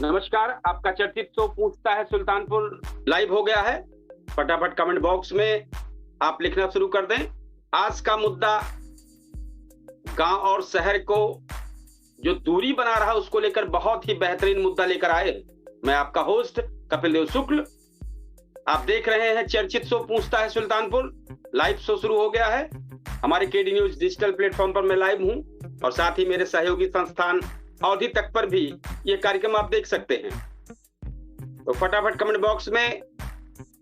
नमस्कार, आपका चर्चित शो पूछता है सुल्तानपुर लाइव हो गया है। फटाफट कमेंट बॉक्स में आप लिखना शुरू कर दें। आज का मुद्दा गांव और शहर को जो दूरी बना रहा है उसको लेकर बहुत ही बेहतरीन मुद्दा लेकर आए। मैं आपका होस्ट कपिल देव शुक्ल। आप देख रहे हैं चर्चित शो पूछता है सुल्तानपुर लाइव। शो शुरू हो गया है हमारे केडी न्यूज डिजिटल प्लेटफॉर्म पर। मैं लाइव हूं और साथ ही मेरे सहयोगी संस्थान अवधि तक पर भी ये कार्यक्रम आप देख सकते हैं। तो फटाफट कमेंट बॉक्स में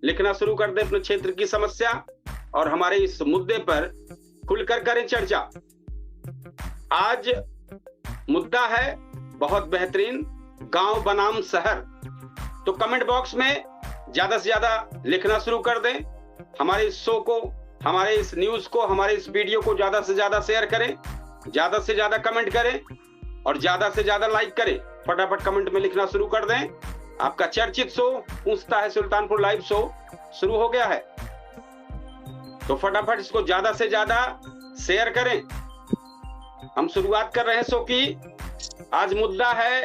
लिखना शुरू कर दें अपने क्षेत्र की समस्या और हमारे इस मुद्दे पर खुलकर करें चर्चा। आज मुद्दा है बहुत बेहतरीन, गांव बनाम शहर। तो कमेंट बॉक्स में ज्यादा से ज्यादा लिखना शुरू कर दें। हमारे इस शो को, हमारे इस न्यूज को, हमारे इस वीडियो को ज्यादा से ज्यादा शेयर करें, ज्यादा से ज्यादा कमेंट करें और ज्यादा से ज्यादा लाइक करें। फटाफट कमेंट में लिखना शुरू कर दें। आपका चर्चित शो पूछता है सुल्तानपुर लाइव शो शुरू हो गया है। तो फटाफट इसको ज्यादा से ज्यादा शेयर करें। हम शुरुआत कर रहे हैं शो की। आज मुद्दा है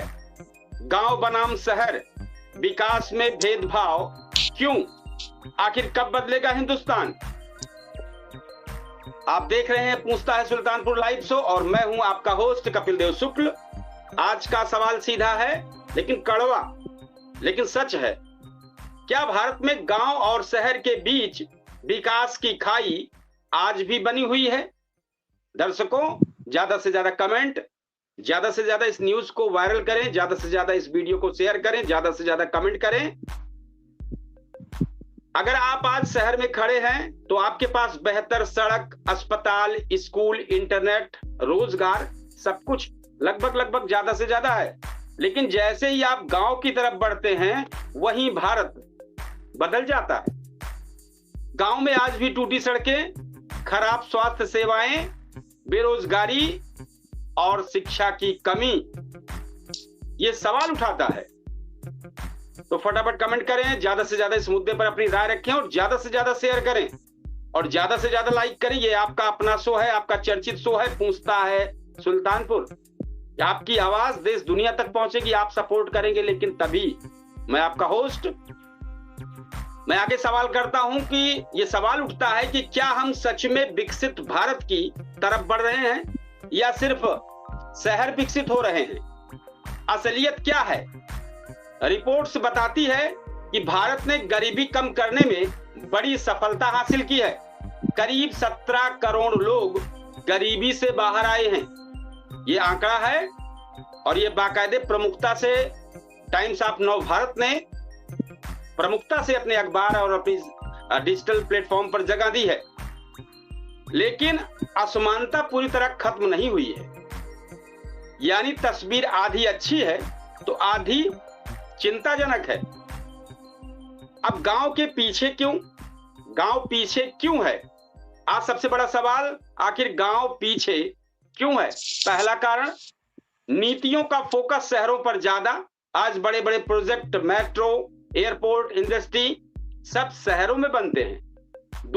गांव बनाम शहर, विकास में भेदभाव क्यों, आखिर कब बदलेगा हिंदुस्तान। आप देख रहे हैं पूछता है सुल्तानपुर लाइव शो और मैं हूं आपका होस्ट कपिल देव शुक्ल। आज का सवाल सीधा है लेकिन कड़वा, लेकिन सच है। क्या भारत में गांव और शहर के बीच विकास की खाई आज भी बनी हुई है। दर्शकों, ज्यादा से ज्यादा कमेंट, ज्यादा से ज्यादा इस न्यूज को वायरल करें, ज्यादा से ज्यादा इस वीडियो को शेयर करें, ज्यादा से ज्यादा कमेंट करें। अगर आप आज शहर में खड़े हैं तो आपके पास बेहतर सड़क, अस्पताल, स्कूल, इंटरनेट, रोजगार, सब कुछ लगभग ज्यादा से ज्यादा है। लेकिन जैसे ही आप गांव की तरफ बढ़ते हैं वहीं भारत बदल जाता है। गांव में आज भी टूटी सड़कें, खराब स्वास्थ्य सेवाएं, बेरोजगारी और शिक्षा की कमी ये सवाल उठाता है। तो फटाफट कमेंट करें, ज्यादा से ज्यादा इस मुद्दे पर अपनी राय रखें और ज्यादा से ज्यादा शेयर करें और ज्यादा से ज्यादा लाइक करें। ये आपका अपना शो है, आपका चर्चित शो है पूछता है सुल्तानपुर। आपकी आवाज देश दुनिया तक पहुंचेगी, आप सपोर्ट करेंगे, लेकिन तभी। मैं आपका होस्ट, मैं आगे सवाल करता हूं कि ये सवाल उठता है कि क्या हम सच में विकसित भारत की तरफ बढ़ रहे हैं या सिर्फ शहर विकसित हो रहे हैं। असलियत क्या है। रिपोर्ट्स बताती है कि भारत ने गरीबी कम करने में बड़ी सफलता हासिल की है। करीब 17 करोड़ लोग गरीबी से बाहर आए हैं। ये आंकड़ा है और ये बाकायदे प्रमुखता से टाइम्स ऑफ नव भारत ने प्रमुखता से अपने अखबार और अपनी डिजिटल प्लेटफॉर्म पर जगह दी है। लेकिन असमानता पूरी तरह खत्म नहीं हुई है। यानी तस्वीर आधी अच्छी है तो आधी चिंताजनक है। अब गांव के पीछे क्यों, गांव पीछे क्यों है। आज सबसे बड़ा सवाल, आखिर गांव पीछे क्यों है। पहला कारण, नीतियों का फोकस शहरों पर ज्यादा। आज बड़े बड़े प्रोजेक्ट, मेट्रो, एयरपोर्ट, इंडस्ट्री सब शहरों में बनते हैं।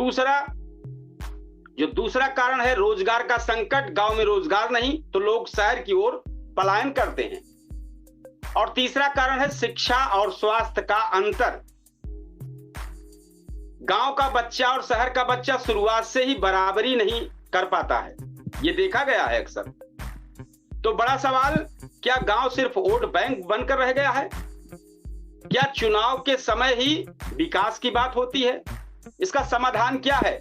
दूसरा कारण है रोजगार का संकट। गांव में रोजगार नहीं तो लोग शहर की ओर पलायन करते हैं। और तीसरा कारण है शिक्षा और स्वास्थ्य का अंतर। गांव का बच्चा और शहर का बच्चा शुरुआत से ही बराबरी नहीं कर पाता है, ये देखा गया है अक्सर। तो बड़ा सवाल, क्या गांव सिर्फ वोट बैंक बनकर रह गया है। क्या चुनाव के समय ही विकास की बात होती है। इसका समाधान क्या है।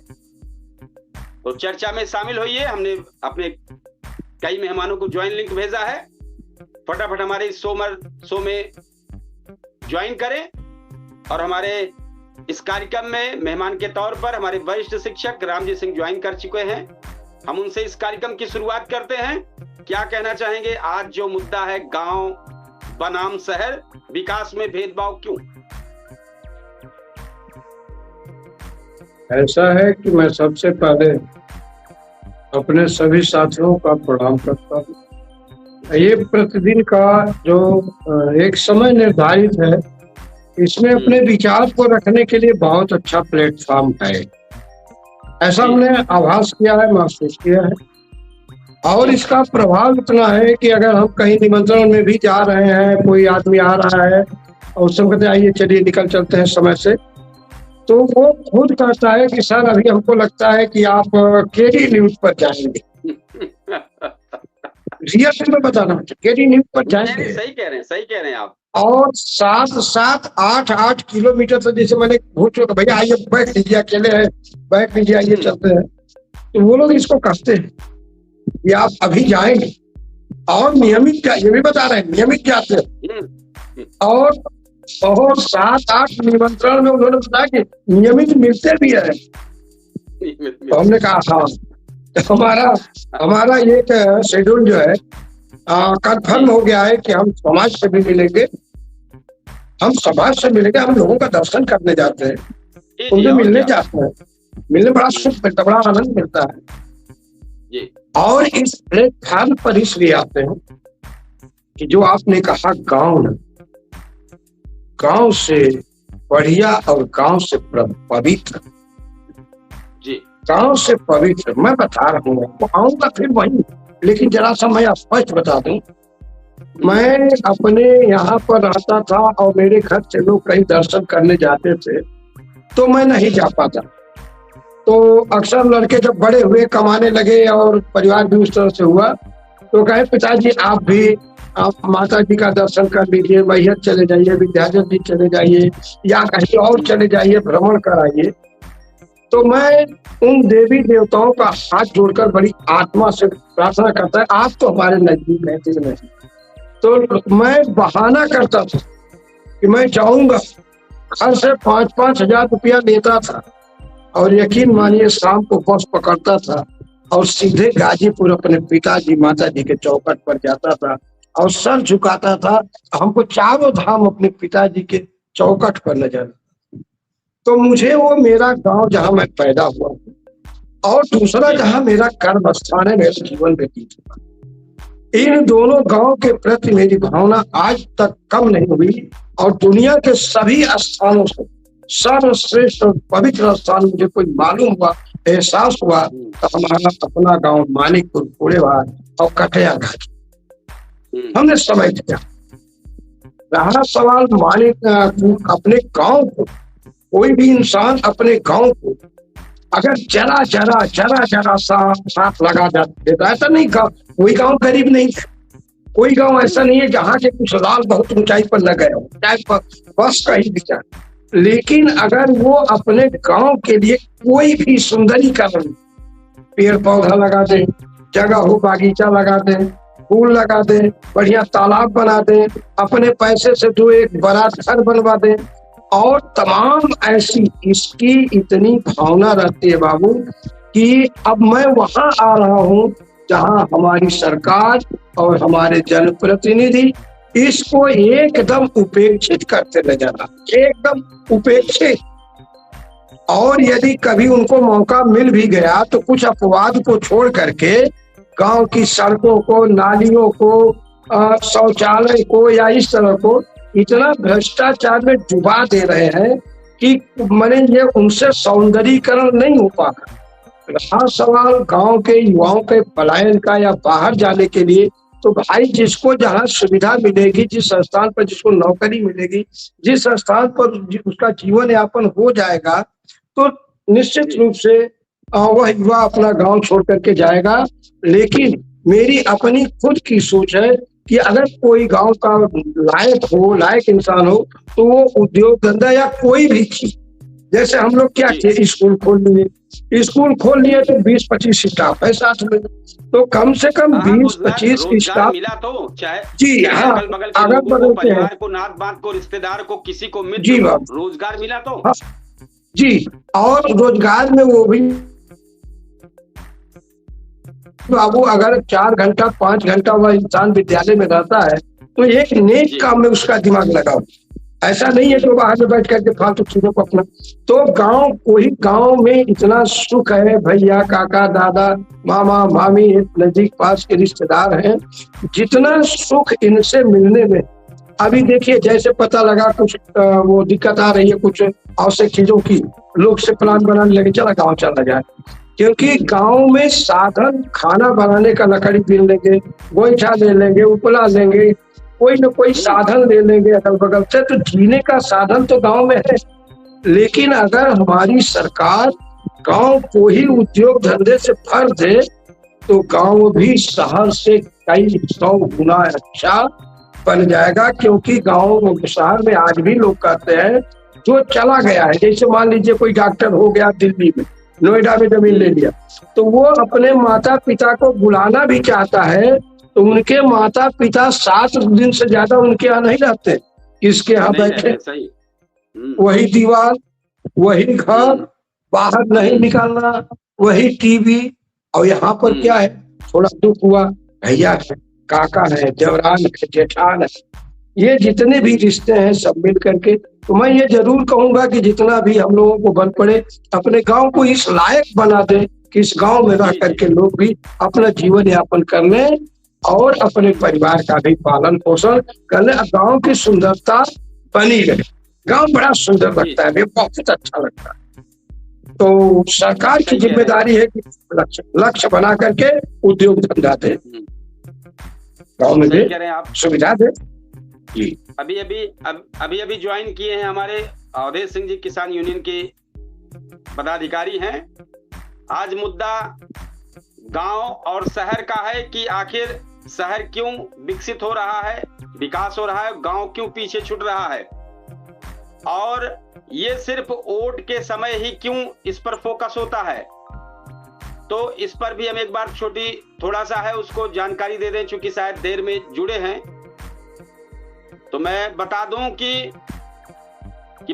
तो चर्चा में शामिल होइए। हमने अपने कई मेहमानों को ज्वाइन लिंक भेजा है। फटाफट हमारे इस शो में ज्वाइन करें और हमारे इस कार्यक्रम में मेहमान के तौर पर हमारे वरिष्ठ शिक्षक रामजी सिंह ज्वाइन कर चुके हैं। हम उनसे इस कार्यक्रम की शुरुआत करते हैं। क्या कहना चाहेंगे। आज जो मुद्दा है गांव बनाम शहर, विकास में भेदभाव क्यों। ऐसा है कि मैं सबसे पहले अपने सभी साथियों का प्रणाम करता हूँ। ये प्रतिदिन का जो एक समय निर्धारित है, इसमें अपने विचार को रखने के लिए बहुत अच्छा प्लेटफॉर्म है। ऐसा हमने आभास किया है, महसूस किया है। और इसका प्रभाव इतना है कि अगर हम कहीं निमंत्रण में भी जा रहे हैं, कोई आदमी आ रहा है और उससे हम कहते हैं आइए चलिए निकल चलते हैं समय से, तो वो खुद कहता है कि सर अभी हमको लगता है कि आप केडी न्यूज पर जाएंगे। रियल में बताना, केडी न्यूज पर जाएंगे। सही कह रहे हैं आप। और 7-7, 8-8 किलोमीटर से, जैसे मैंने पूछो भैया आइए बैठ लीजिए, अकेले हैं बैठ लीजिए आइए चलते हैं, तो वो लोग इसको कहते हैं कि आप अभी जाएंगे और नियमित, ये भी बता रहे हैं नियमित जाते हैं। और 7-8 निमंत्रण में उन्होंने बताया कि नियमित मिलते भी है। तो हमने कहा हाँ, हमारा एक शेड्यूल जो है कंफर्म हो गया है कि हम समाज से भी मिलेंगे, हम समाज से मिलेंगे, हम लोगों का दर्शन करने जाते हैं, उनसे मिलने जाते हैं, मिलने बड़ा सुख मिलता, बड़ा आनंद मिलता है। और इस प्लेटफॉर्म पर इसलिए आते हैं कि जो आपने कहा गांव न, गांव से बढ़िया और गांव से पवित्र, गांव से पवित्र मैं बता रहा हूँ, आऊंगा फिर वहीं, लेकिन जरा सा मैं स्पष्ट बता दूं, मैं अपने यहाँ पर रहता था और मेरे घर से लोग कहीं दर्शन करने जाते थे तो मैं नहीं जा पाता। तो अक्सर लड़के जब बड़े हुए, कमाने लगे और परिवार भी उस तरह से हुआ, तो कहे पिताजी आप माता जी का दर्शन कर लीजिए, मैहर चले जाइए, विंध्याचल जी चले जाइए या कहीं और चले जाइए, भ्रमण कराइए। तो मैं उन देवी देवताओं का हाथ जोड़कर बड़ी आत्मा से प्रार्थना करता है, आप तो हमारे नजदीक रहते नहीं, तो मैं बहाना करता था कि मैं जाऊंगा, घर से 5-5 हजार रुपया लेता था और यकीन मानिए शाम को बस पकड़ता था और सीधे गाजीपुर अपने पिताजी माता जी के चौखट पर जाता था और सर झुकाता था। हमको चारों धाम अपने पिताजी के चौखट पर ले जाना। तो मुझे वो मेरा गांव जहां मैं पैदा हुआ और दूसरा जहां मेरा कर्म स्थान है, मेरे जीवन व्यतीत हुआ, इन दोनों गांव के प्रति मेरी भावना आज तक कम नहीं हुई। और दुनिया के सभी स्थानों से सर्वश्रेष्ठ और पवित्र स्थान मुझे कोई मालूम हुआ, एहसास हुआ, तो हमारा अपना गांव मानिकपुर कोड़ेवार और कटया घाट हमने समय दिया। रहा सवाल मानिक अपने गांव को, कोई भी इंसान अपने गांव को अगर जरा जरा सा साथ लगा देता, ऐसा नहीं, कोई गांव गरीब नहीं है, कोई गांव ऐसा नहीं है जहाँ के कुछ लाल बहुत ऊंचाई पर न गए हो, चाहे बस कहीं भी जाए, लेकिन अगर वो अपने गांव के लिए कोई भी सुंदरीकरण, पेड़ पौधा लगा दे, जगह हो बागीचा लगा दे, फूल लगा दे, बढ़िया तालाब बना दे, अपने पैसे से जो एक बड़ा घर बनवा दे, और तमाम ऐसी, इसकी इतनी भावना रहती है बाबू कि अब मैं वहां आ रहा हूं जहां हमारी सरकार और हमारे जनप्रतिनिधि इसको एकदम उपेक्षित करते नजर आ, एकदम उपेक्षित। और यदि कभी उनको मौका मिल भी गया तो कुछ अपवाद को छोड़ करके गांव की सड़कों को, नालियों को, शौचालय को या इस तरह को इतना भ्रष्टाचार में डुबा दे रहे हैं कि मैंने ये उनसे सौंदर्यीकरण नहीं हो पाता। रहा सवाल गांव के युवाओं के पलायन का या बाहर जाने के लिए, तो भाई जिसको जहां सुविधा मिलेगी, जिस संस्थान पर जिसको नौकरी मिलेगी, जिस संस्थान पर उसका जीवन यापन हो जाएगा, तो निश्चित रूप से वह युवा अपना गांव छोड़ करके जाएगा। लेकिन मेरी अपनी खुद की सोच है कि अगर कोई गांव का लायक इंसान हो, तो वो उद्योग धंधा या कोई भी चीज, जैसे हम लोग क्या किए, स्कूल खोल लिए तो 20-25 स्टाफ है साथ में, तो कम से कम 20-25 स्टाफ मिला तो चाहे जी हाँ, अगल बगल के परिवार को, नात बात को, रिश्तेदार को, किसी को मिल रोजगार मिला तो हाँ, जी। और रोजगार में वो भी बाबू अगर 4 घंटा 5 घंटा वह इंसान विद्यालय में रहता है तो एक नेक काम में उसका दिमाग लगाओ, ऐसा नहीं है तो बाहर में बैठ करके फालतू चीजों को अपना। तो गांव में इतना सुख है, भैया काका दादा मामा मामी नजदीक पास के रिश्तेदार हैं, जितना सुख इनसे मिलने में। अभी देखिए जैसे पता लगा कुछ वो दिक्कत आ रही है कुछ आवश्यक चीजों की, लोग से प्लान बनाने लगे, चला गाँव चला जाए, क्योंकि गांव में साधन खाना बनाने का लकड़ी बीन लेंगे, गोईठा ले लेंगे, उपला लेंगे, कोई न कोई साधन ले लेंगे अगल बगल से, तो जीने का साधन तो गांव में है। लेकिन अगर हमारी सरकार गांव को ही उद्योग धंधे से भर दे तो गांव भी शहर से कई 100 गुना अच्छा बन जाएगा। क्योंकि गांव शहर में आज भी लोग कहते हैं जो चला गया है, जैसे मान लीजिए कोई डॉक्टर हो गया दिल्ली में, नोएडा में जमीन ले लिया, तो वो अपने माता पिता को बुलाना भी चाहता है तो उनके माता पिता 7 दिन से ज्यादा उनके यहाँ नहीं रहते, किसके यहाँ बैठे, वही दीवार, वही घर, बाहर नहीं निकालना, वही टीवी। और यहाँ पर क्या है, थोड़ा दुख हुआ, भैया है, काका है, देवरान है, जेठान है, ये जितने भी रिश्ते हैं सब मिल करके। तो मैं ये जरूर कहूंगा कि जितना भी हम लोगों को बल पड़े अपने गांव को इस लायक बना दे कि इस गांव में रह करके लोग भी अपना जीवन यापन कर लें और अपने परिवार का भी पालन पोषण कर लें, गांव की सुंदरता बनी रहे। गांव बड़ा सुंदर लगता है, मुझे बहुत अच्छा लगता है। तो सरकार की जिम्मेदारी है कि लक्ष्य बना करके उद्योग धंधा दे, गांव में दे, सुविधा दे। जी अभी ज्वाइन किए हैं हमारे अवधेश सिंह जी, किसान यूनियन के पदाधिकारी हैं। आज मुद्दा गांव और शहर का है कि आखिर शहर क्यों विकसित हो रहा है, विकास हो रहा है, गांव क्यों पीछे छूट रहा है, और ये सिर्फ वोट के समय ही क्यों इस पर फोकस होता है। तो इस पर भी हम एक बार थोड़ा सा है उसको जानकारी दे दें, चूंकि शायद देर में जुड़े हैं। तो मैं बता दूं कि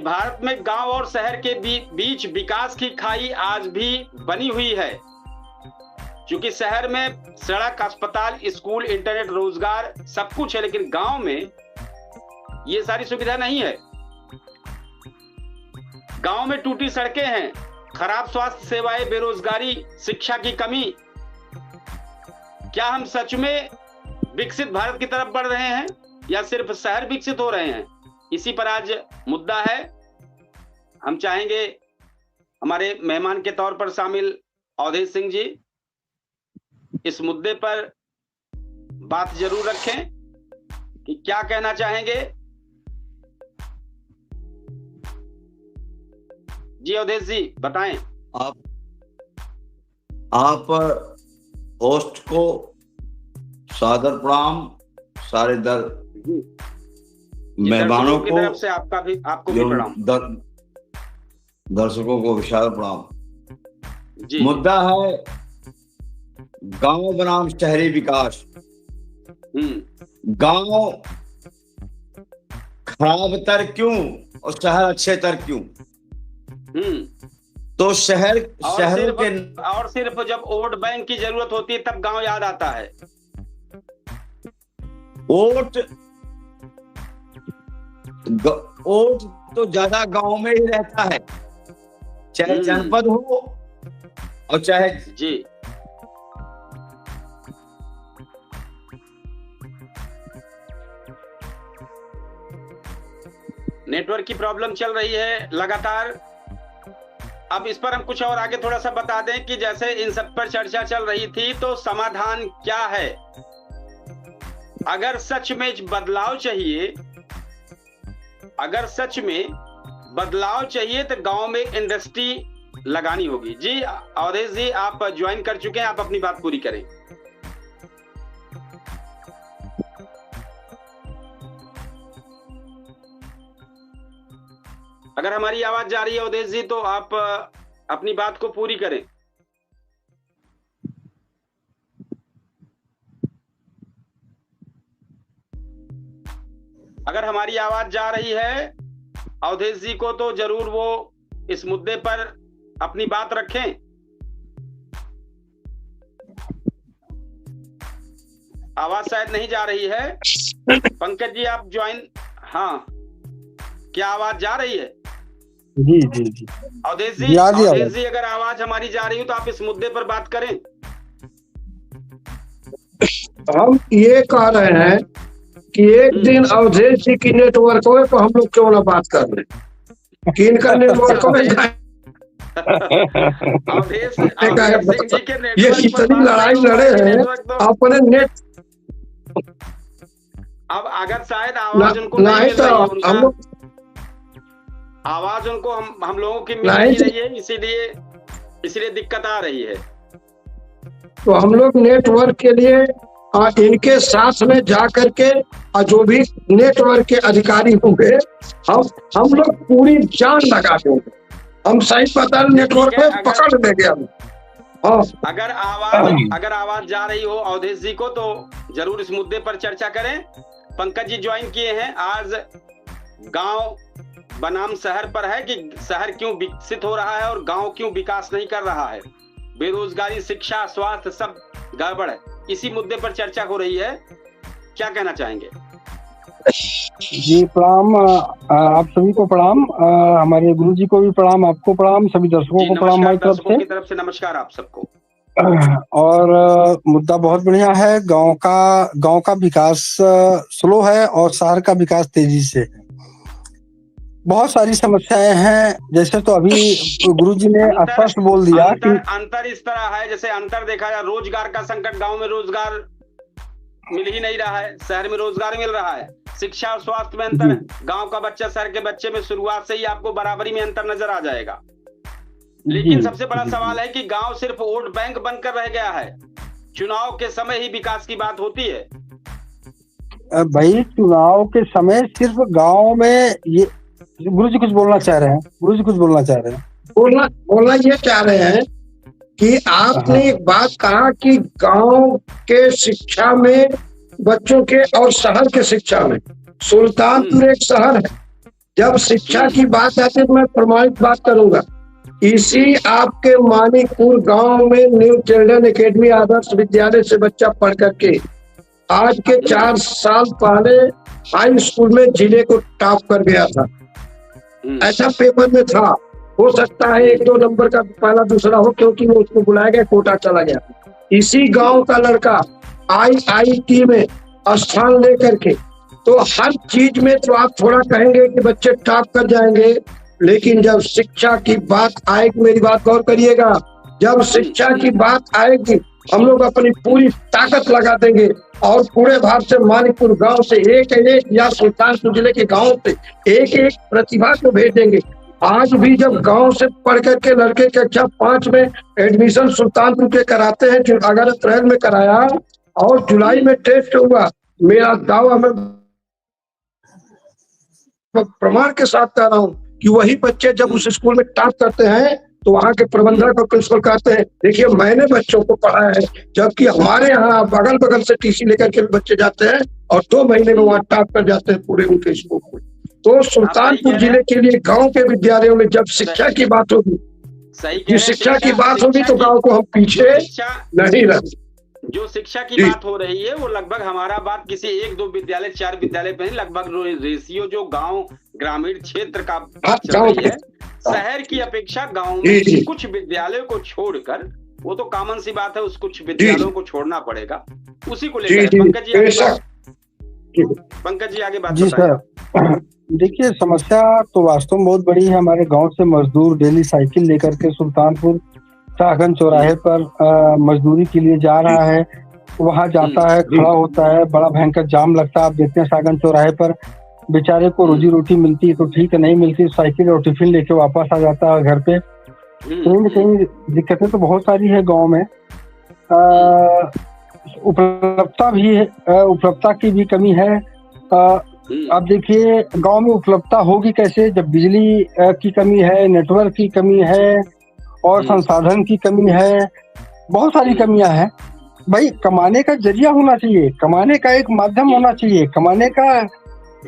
भारत में गांव और शहर के बीच विकास की खाई आज भी बनी हुई है। क्योंकि शहर में सड़क, अस्पताल, स्कूल, इंटरनेट, रोजगार सब कुछ है, लेकिन गांव में ये सारी सुविधा नहीं है। गांव में टूटी सड़कें हैं, खराब स्वास्थ्य सेवाएं, बेरोजगारी, शिक्षा की कमी। क्या हम सच में विकसित भारत की तरफ बढ़ रहे हैं या सिर्फ शहर विकसित हो रहे हैं? इसी पर आज मुद्दा है। हम चाहेंगे हमारे मेहमान के तौर पर शामिल अवधेश सिंह जी इस मुद्दे पर बात जरूर रखें कि क्या कहना चाहेंगे। जी अवधेश जी बताएं। आप होस्ट को सादर प्रणाम, सारे मेहमानों को तरफ से आपको भी प्रणाम, दर्शकों को विशाल प्रणाम। मुद्दा है गांव बनाम शहरी विकास। गांव खराब तर क्यों और शहर अच्छे तर क्यों? तो शहरों के और सिर्फ जब वोट बैंक की जरूरत होती है तब गांव याद आता है। वोट तो ज्यादा गांव में ही रहता है, चाहे जनपद हो और चाहे जी नेटवर्क की प्रॉब्लम चल रही है लगातार। अब इस पर हम कुछ और आगे थोड़ा सा बता दें कि जैसे इन सब पर चर्चा चल रही थी तो समाधान क्या है। अगर सच में बदलाव चाहिए तो गांव में इंडस्ट्री लगानी होगी। जी अवधेश जी आप ज्वाइन कर चुके हैं, आप अपनी बात पूरी करें। अगर हमारी आवाज जा रही है अवधेश जी तो आप अपनी बात को पूरी करें। अगर हमारी आवाज जा रही है अवधेश जी को तो जरूर वो इस मुद्दे पर अपनी बात रखें। आवाज शायद नहीं जा रही है। पंकज जी आप ज्वाइन, हाँ क्या आवाज जा रही है? जी जी जी अवधेश जी अगर आवाज हमारी जा रही हो तो आप इस मुद्दे पर बात करें। हम ये कह रहे हैं कि एक दिन अवधेश जी की नेटवर्क हो तो हम लोग क्यों ना बात कर रहे हैं कि इनका नेटवर्क हो अवधेश का है अवधेश सिंह जी के ये नेटवर्क पर इतनी बात लड़ाई नहीं हो लड़े रही, हैं नेटवर्क तो अपने नेट अब अगर शायद आवाज उनको नहीं नहीं मिल तो रही है, हम उनका लोग आवाज उनको हम लोगों की मिल नहीं नहीं तो रही है, इसीलिए दिक्कत आ रही है। तो हम लोग नेटवर्क के लिए इनके साथ में जा करके जो भी नेटवर्क के अधिकारी होंगे हम लोग पूरी जान लगा देंगे, हम सही पता नेटवर्क ठीक है, में पकड़ लेंगे हम। हाँ अगर आवाज जा रही हो अवधेश जी को तो जरूर इस मुद्दे पर चर्चा करें। पंकज जी ज्वाइन किए हैं। आज गांव बनाम शहर पर है कि शहर क्यों विकसित हो रहा है और गांव क्यों विकास नहीं कर रहा है। बेरोजगारी, शिक्षा, स्वास्थ्य सब गड़बड़ है, इसी मुद्दे पर चर्चा हो रही है। क्या कहना चाहेंगे? जी प्रणाम, आप सभी को प्रणाम, हमारे गुरु जी को भी प्रणाम, आपको प्रणाम, सभी दर्शकों को प्रणाम हमारी दर्शकों की तरफ से नमस्कार आप सबको। और मुद्दा बहुत बढ़िया है। गांव का विकास स्लो है और शहर का विकास तेजी से है। बहुत सारी समस्याएं हैं, जैसे तो अभी गुरु जी ने स्पष्ट बोल दिया कि अंतर इस तरह है, जैसे अंतर देखा जाए, रोजगार का संकट, गांव में रोजगार मिल ही नहीं रहा है, शहर में रोजगार मिल रहा है। शिक्षा और स्वास्थ्य में अंतर, गांव का बच्चा शहर के बच्चे में शुरुआत से ही आपको बराबरी में अंतर नजर आ जाएगा। लेकिन सबसे बड़ा सवाल है कि गांव सिर्फ वोट बैंक बनकर रह गया है। चुनाव के समय ही विकास की बात होती है। भाई चुनाव के समय सिर्फ गांव में ये गुरु जी कुछ बोलना चाह रहे हैं, गुरु जी कुछ बोलना चाह रहे हैं, बोलना ये चाह रहे हैं कि आपने एक बात कहा कि गांव के शिक्षा में बच्चों के और शहर के शिक्षा में, सुल्तानपुर एक शहर है। जब शिक्षा की बात आती है तो मैं प्रमाणित बात करूंगा। इसी आपके मानिकपुर गांव में new children academy Adarsh Vidyalaya से बच्चा पढ़ करके आज के 4 साल पहले हाई स्कूल में जिले को टॉप कर गया था। ऐसा पेपर में था। हो सकता है 1-2 नंबर का पहला दूसरा हो, क्योंकि वो उसको बुलाया गया, कोटा चला गया। इसी गांव का लड़का IIT में स्थान लेकर के, तो हर चीज में तो आप थोड़ा कहेंगे कि बच्चे टॉप कर जाएंगे, लेकिन जब शिक्षा की बात आएगी, मेरी बात गौर करिएगा, जब शिक्षा की बात आएगी हम लोग अपनी पूरी ताकत लगा देंगे और पूरे भारत से, मानिकपुर गांव से एक या सुल्तानपुर जिले के गांव से एक प्रतिभा को भेजेंगे। आज भी जब गांव से पढ़ करके लड़के कक्षा 5 में एडमिशन सुल्तानपुर के कराते हैं, जो अगर अप्रैल में कराया और जुलाई में टेस्ट हुआ, मेरा दावा मैं प्रमाण के साथ कह रहा हूँ कि वही बच्चे जब उस स्कूल में टॉप करते हैं तो वहाँ के प्रबंधक और प्रिंसिपल कहते हैं, देखिए मैंने बच्चों को पढ़ाया है, जबकि हमारे यहाँ बगल बगल से टीसी लेकर के बच्चे जाते हैं और 2 महीने में वहाँ टॉप कर जाते हैं पूरे उनके स्कूल में। तो सुल्तानपुर जिले के लिए गांव के विद्यालयों में जब शिक्षा की बात होगी, शिक्षा की बात होगी तो गांव को हम पीछे नहीं रखें। जो शिक्षा की बात हो रही है वो लगभग हमारा बात किसी 1-2 विद्यालय 4 विद्यालय पे नहीं, लगभग रेशियो जो गांव ग्रामीण क्षेत्र का बात चल रही है। शहर की अपेक्षा गांव में कुछ विद्यालयों को छोड़कर, वो तो कॉमन सी बात है, उस कुछ विद्यालयों को छोड़ना पड़ेगा, उसी को लेकर पंकज जी आगे बात। जी सर, देखिए समस्या तो वास्तव में बहुत बड़ी है। हमारे गांव से मजदूर डेली साइकिल लेकर के सुल्तानपुर शाहगंज चौराहे पर मजदूरी के लिए जा रहा है, वहां जाता है, खड़ा होता है, बड़ा भयंकर जाम लगता है। आप देखते हैं शाहगंज चौराहे पर बेचारे को रोजी रोटी मिलती है तो ठीक है, नहीं मिलती साइकिल और टिफिन लेके वापस आ जाता है घर पे। कहीं न कहीं दिक्कतें तो बहुत सारी है गांव में। उपलब्धता की भी कमी है। अब देखिए गांव में उपलब्धता होगी कैसे जब बिजली की कमी है, नेटवर्क की कमी है और संसाधन की कमी है, बहुत सारी कमियां हैं। भाई कमाने का जरिया होना चाहिए, कमाने का एक माध्यम होना चाहिए, कमाने का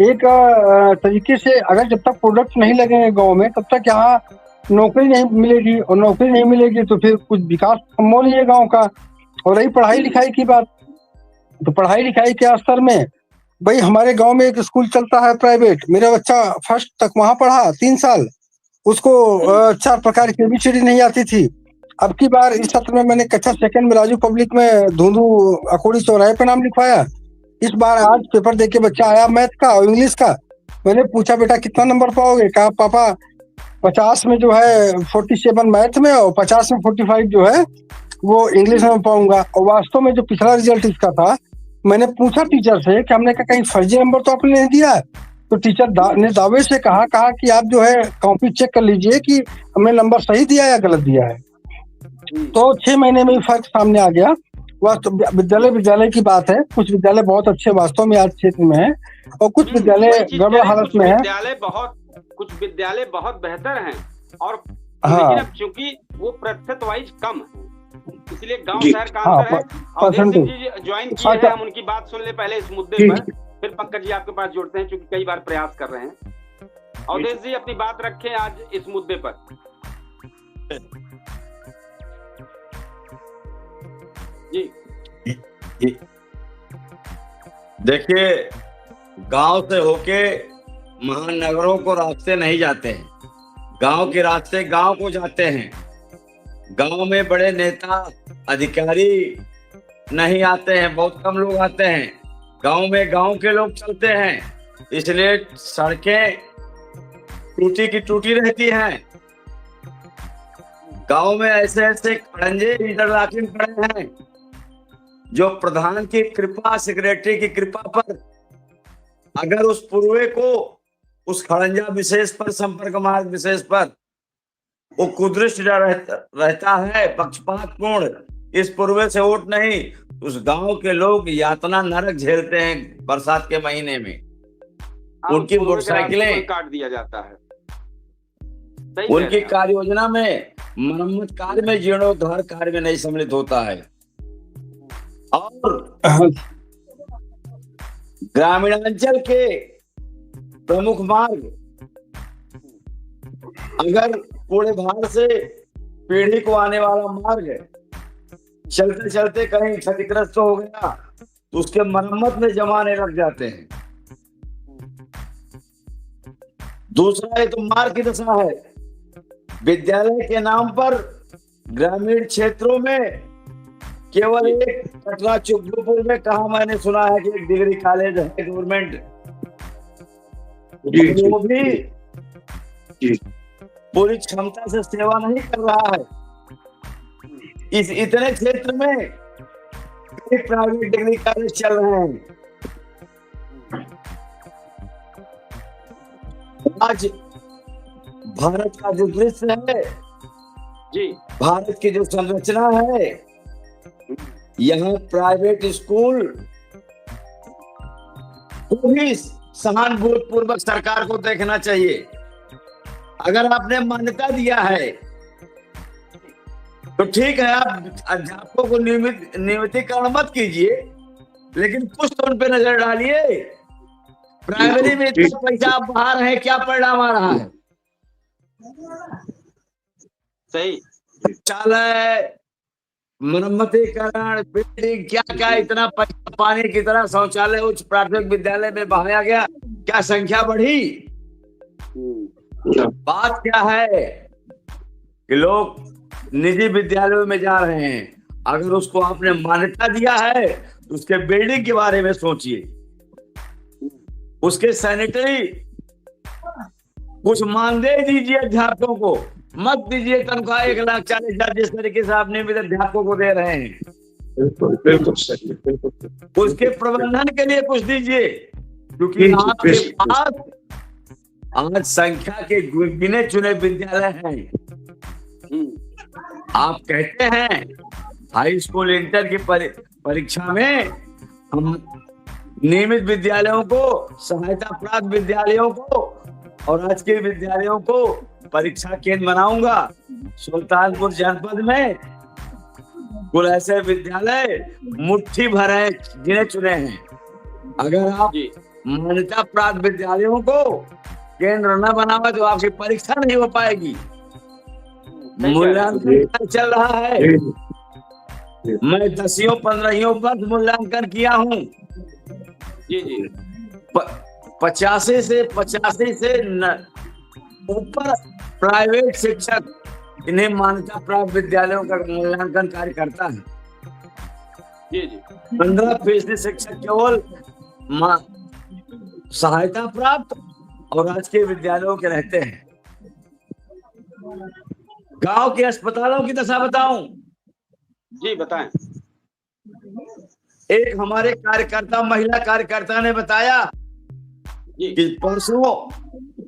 एक तरीके से। अगर जब तक प्रोडक्ट नहीं लगेंगे गांव में तब तक यहाँ नौकरी नहीं मिलेगी, और नौकरी नहीं मिलेगी तो फिर कुछ विकास मोल है गाँव का। और रही पढ़ाई लिखाई की बात, तो पढ़ाई लिखाई के स्तर में भाई हमारे गांव में एक स्कूल चलता है प्राइवेट, मेरा बच्चा फर्स्ट तक वहां पढ़ा 3 साल, उसको 4 प्रकार की ABCD नहीं आती थी। अब की बार इस सत्र में मैंने कक्षा 2 में राजू पब्लिक में धुंधु अकोड़ी चौराहे पे नाम लिखवाया। इस बार आज पेपर देके बच्चा आया मैथ का और इंग्लिश का। मैंने पूछा बेटा कितना नंबर पाओगे? कहा पापा 50 में जो है 47 मैथ में और 50 में 45 जो है वो इंग्लिश में पाऊंगा। और वास्तव में जो पिछला रिजल्ट इसका था, मैंने पूछा टीचर से कि हमने कहा कहीं फर्जी नंबर तो आपने नहीं दिया है? तो टीचर ने दावे से कहा कि आप जो है कॉपी चेक कर लीजिए कि हमने नंबर सही दिया या गलत दिया है। तो 6 महीने में फर्क सामने आ गया। विद्यालय की बात है, कुछ विद्यालय बहुत अच्छे वास्तव में आज क्षेत्र में है और कुछ विद्यालय गड़बड़ हालत में है। कुछ विद्यालय बहुत बेहतर हैं और हाँ, लेकिन अब चूंकि वो प्रतिशत वाइज कम है, इसलिए गांव शहर का अंतर है। अवधेश सिंह जी ज्वाइन किए हैं, हम उनकी बात सुन ले पहले इस मुद्दे पर, फिर पंकज जी आपके पास जोड़ते हैं क्योंकि कई बार प्रयास कर रहे हैं। अवधेश जी अपनी बात रखें आज इस मुद्दे पर। जी देखिए, गांव से होके महानगरों को रास्ते नहीं जाते हैं, गांव के रास्ते गांव को जाते हैं। गांव में बड़े नेता अधिकारी नहीं आते हैं, बहुत कम लोग आते हैं। गांव में गांव के लोग चलते हैं, इसलिए सड़कें टूटी की टूटी रहती हैं। गांव में ऐसे ऐसे खड़ंजे इंटरलॉकिंग पड़े हैं जो प्रधान की कृपा, सेक्रेटरी की कृपा पर अगर उस पूर्वे को उस खड़ंजा विशेष पर, संपर्क मार्ग विशेष पर वो कुदृष्ट रहता है, पक्षपातपूर्ण, इस पूर्वे से वोट नहीं, उस गांव के लोग यातना नरक झेलते हैं बरसात के महीने में। उनकी मोटरसाइकिलें काट दिया जाता है। उनकी कार्य योजना में, मरम्मत कार्य में, जीर्णोद्धार कार्य में नहीं सम्मिलित होता है। और ग्रामीणांचल के प्रमुख मार्ग अगर कूड़े भार से पीढ़ी को आने वाला मार्ग चलते चलते कहीं क्षतिग्रस्त हो गया तो उसके मरम्मत में जमाने लग जाते हैं। दूसरा है तो मार्ग की दशा है। विद्यालय के नाम पर ग्रामीण क्षेत्रों में केवल एक कटरा चुगलपुर में कहा मैंने सुना है कि एक डिग्री कॉलेज है गवर्नमेंट, वो भी पूरी क्षमता से सेवा नहीं कर रहा है। इस इतने क्षेत्र में प्राइवेट डिग्री कॉलेज चल रहे हैं। आज भारत का जो दृश्य है जी, भारत की जो संरचना है, यहाँ प्राइवेट स्कूल को भी सहानुभूतिपूर्वक सरकार को देखना चाहिए। अगर आपने मान्यता दिया है तो ठीक है, आप अध्यापकों को नियमितीकरण मत कीजिए, लेकिन कुछ तो उन पे नजर डालिए। प्राइमरी में इतना पैसा आप बाहर है, क्या परिणाम आ रहा है? सही शौचालय, मरम्मतीकरण, बिल्डिंग, क्या क्या इतना पैसा पानी की तरह शौचालय उच्च प्राथमिक विद्यालय में बहाया गया, क्या संख्या बढ़ी? बात क्या है कि लोग निजी विद्यालयों में जा रहे हैं। अगर उसको आपने मान्यता दिया है तो उसके बिल्डिंग के बारे में सोचिए, उसके सैनिटरी कुछ मानदेय दीजिए अध्यापकों को, मत दीजिए तनख्वाह 1,40,000 जिस तरीके से आप नियमित अध्यापकों को दे रहे हैं। बिल्कुल सही, बिल्कुल। उसके प्रबंधन के लिए कुछ दीजिए, क्योंकि आपके पास आज संख्या के गिने चुने विद्यालय हैं। आप कहते हैं हाई स्कूल इंटर की परीक्षा में हम नियमित विद्यालयों को, सहायता प्राप्त विद्यालयों को और राजकीय विद्यालयों को परीक्षा केंद्र बनाऊंगा। सुल्तानपुर जनपद में कुल ऐसे विद्यालय मुट्ठी भर है, गिने चुने हैं। अगर आप मान्यता प्राप्त विद्यालयों को केंद्र न बनावा तो आपकी परीक्षा नहीं हो पाएगी। मूल्यांकन चल रहा है, मैं 10वीं 15वीं वर्ष मूल्यांकन किया हूँ। जी जी, 85 से ऊपर प्राइवेट शिक्षक इन्हें मान्यता प्राप्त विद्यालयों का मूल्यांकन कार्य करता है। जी जी, 15% शिक्षक केवल सहायता प्राप्त और राजकीय विद्यालयों के रहते हैं। गांव के अस्पतालों की दशा बताऊं? जी बताएं। एक हमारे कार्यकर्ता, महिला कार्यकर्ता ने बताया कि परसों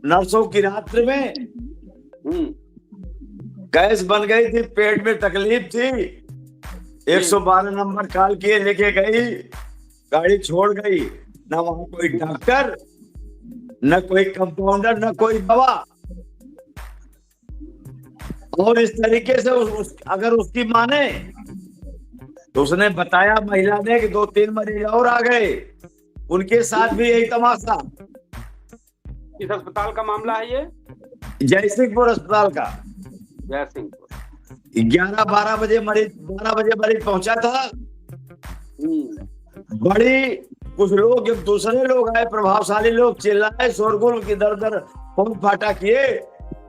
नर्सों की रात्रि में गैस बन गई थी, पेट में तकलीफ थी, 112 नंबर कॉल किए, लेके गई, गाड़ी छोड़ गई, ना वहां कोई डॉक्टर, न कोई कंपाउंडर, न कोई दवा। और इस तरीके से अगर उसकी माने तो उसने बताया, महिला ने, कि 2-3 मरीज और आ गए, उनके साथ भी यही तमाशा। किस अस्पताल का मामला है ये? जयसिंहपुर अस्पताल का। जयसिंहपुर। 12 बजे मरीज पहुंचा था। बड़ी कुछ लोग, जब दूसरे लोग आए, प्रभावशाली लोग, चिल्लाए, शोरगुल की दर फोन फाटा किए,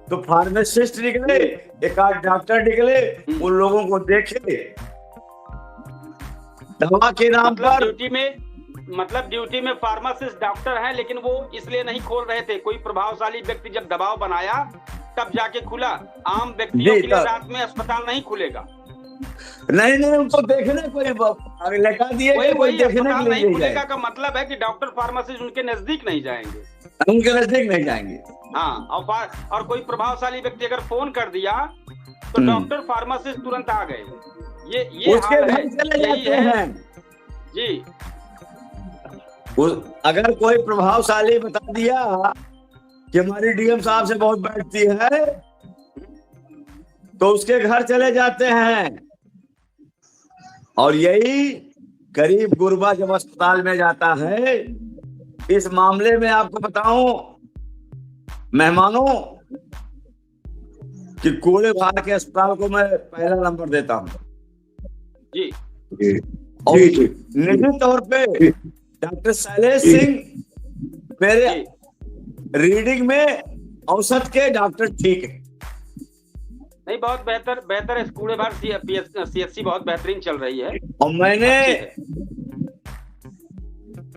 तो फार्मासिस्ट निकले, एक आध डॉक्टर निकले, उन लोगों को देखे, दवा के नाम पर। ड्यूटी में फार्मासिस्ट डॉक्टर हैं, लेकिन वो इसलिए नहीं खोल रहे थे। कोई प्रभावशाली व्यक्ति जब दबाव बनाया तब जाके खुला। आम व्यक्तियों के लिए रात में अस्पताल नहीं खुलेगा। नहीं, उनको देखने कोई लगा दिए, कोई देखने के लिए नहीं खुलेगा का मतलब है कि डॉक्टर फार्मासिस्ट उनके नजदीक नहीं जाएंगे, हाँ। और कोई प्रभावशाली व्यक्ति अगर फोन कर दिया तो डॉक्टर फार्मासिस्ट तुरंत आ गए। ये हाल है, यही है जी। अगर कोई प्रभावशाली बता दिया कि हमारी डीएम साहब से बहुत बैठती है, तो उसके घर चले जाते हैं। और यही गरीब गुरबा जब अस्पताल में जाता है, इस मामले में आपको बताऊं मेहमानों कि कूड़े बाहर के अस्पताल को मैं पहला नंबर देता हूं जी। और निश्चित तौर पे डॉक्टर शैलेश सिंह मेरे रीडिंग में औसत के डॉक्टर ठीक है। नहीं, बहुत बेहतर कूड़े बाहर CHC बहुत बेहतरीन चल रही है। और मैंने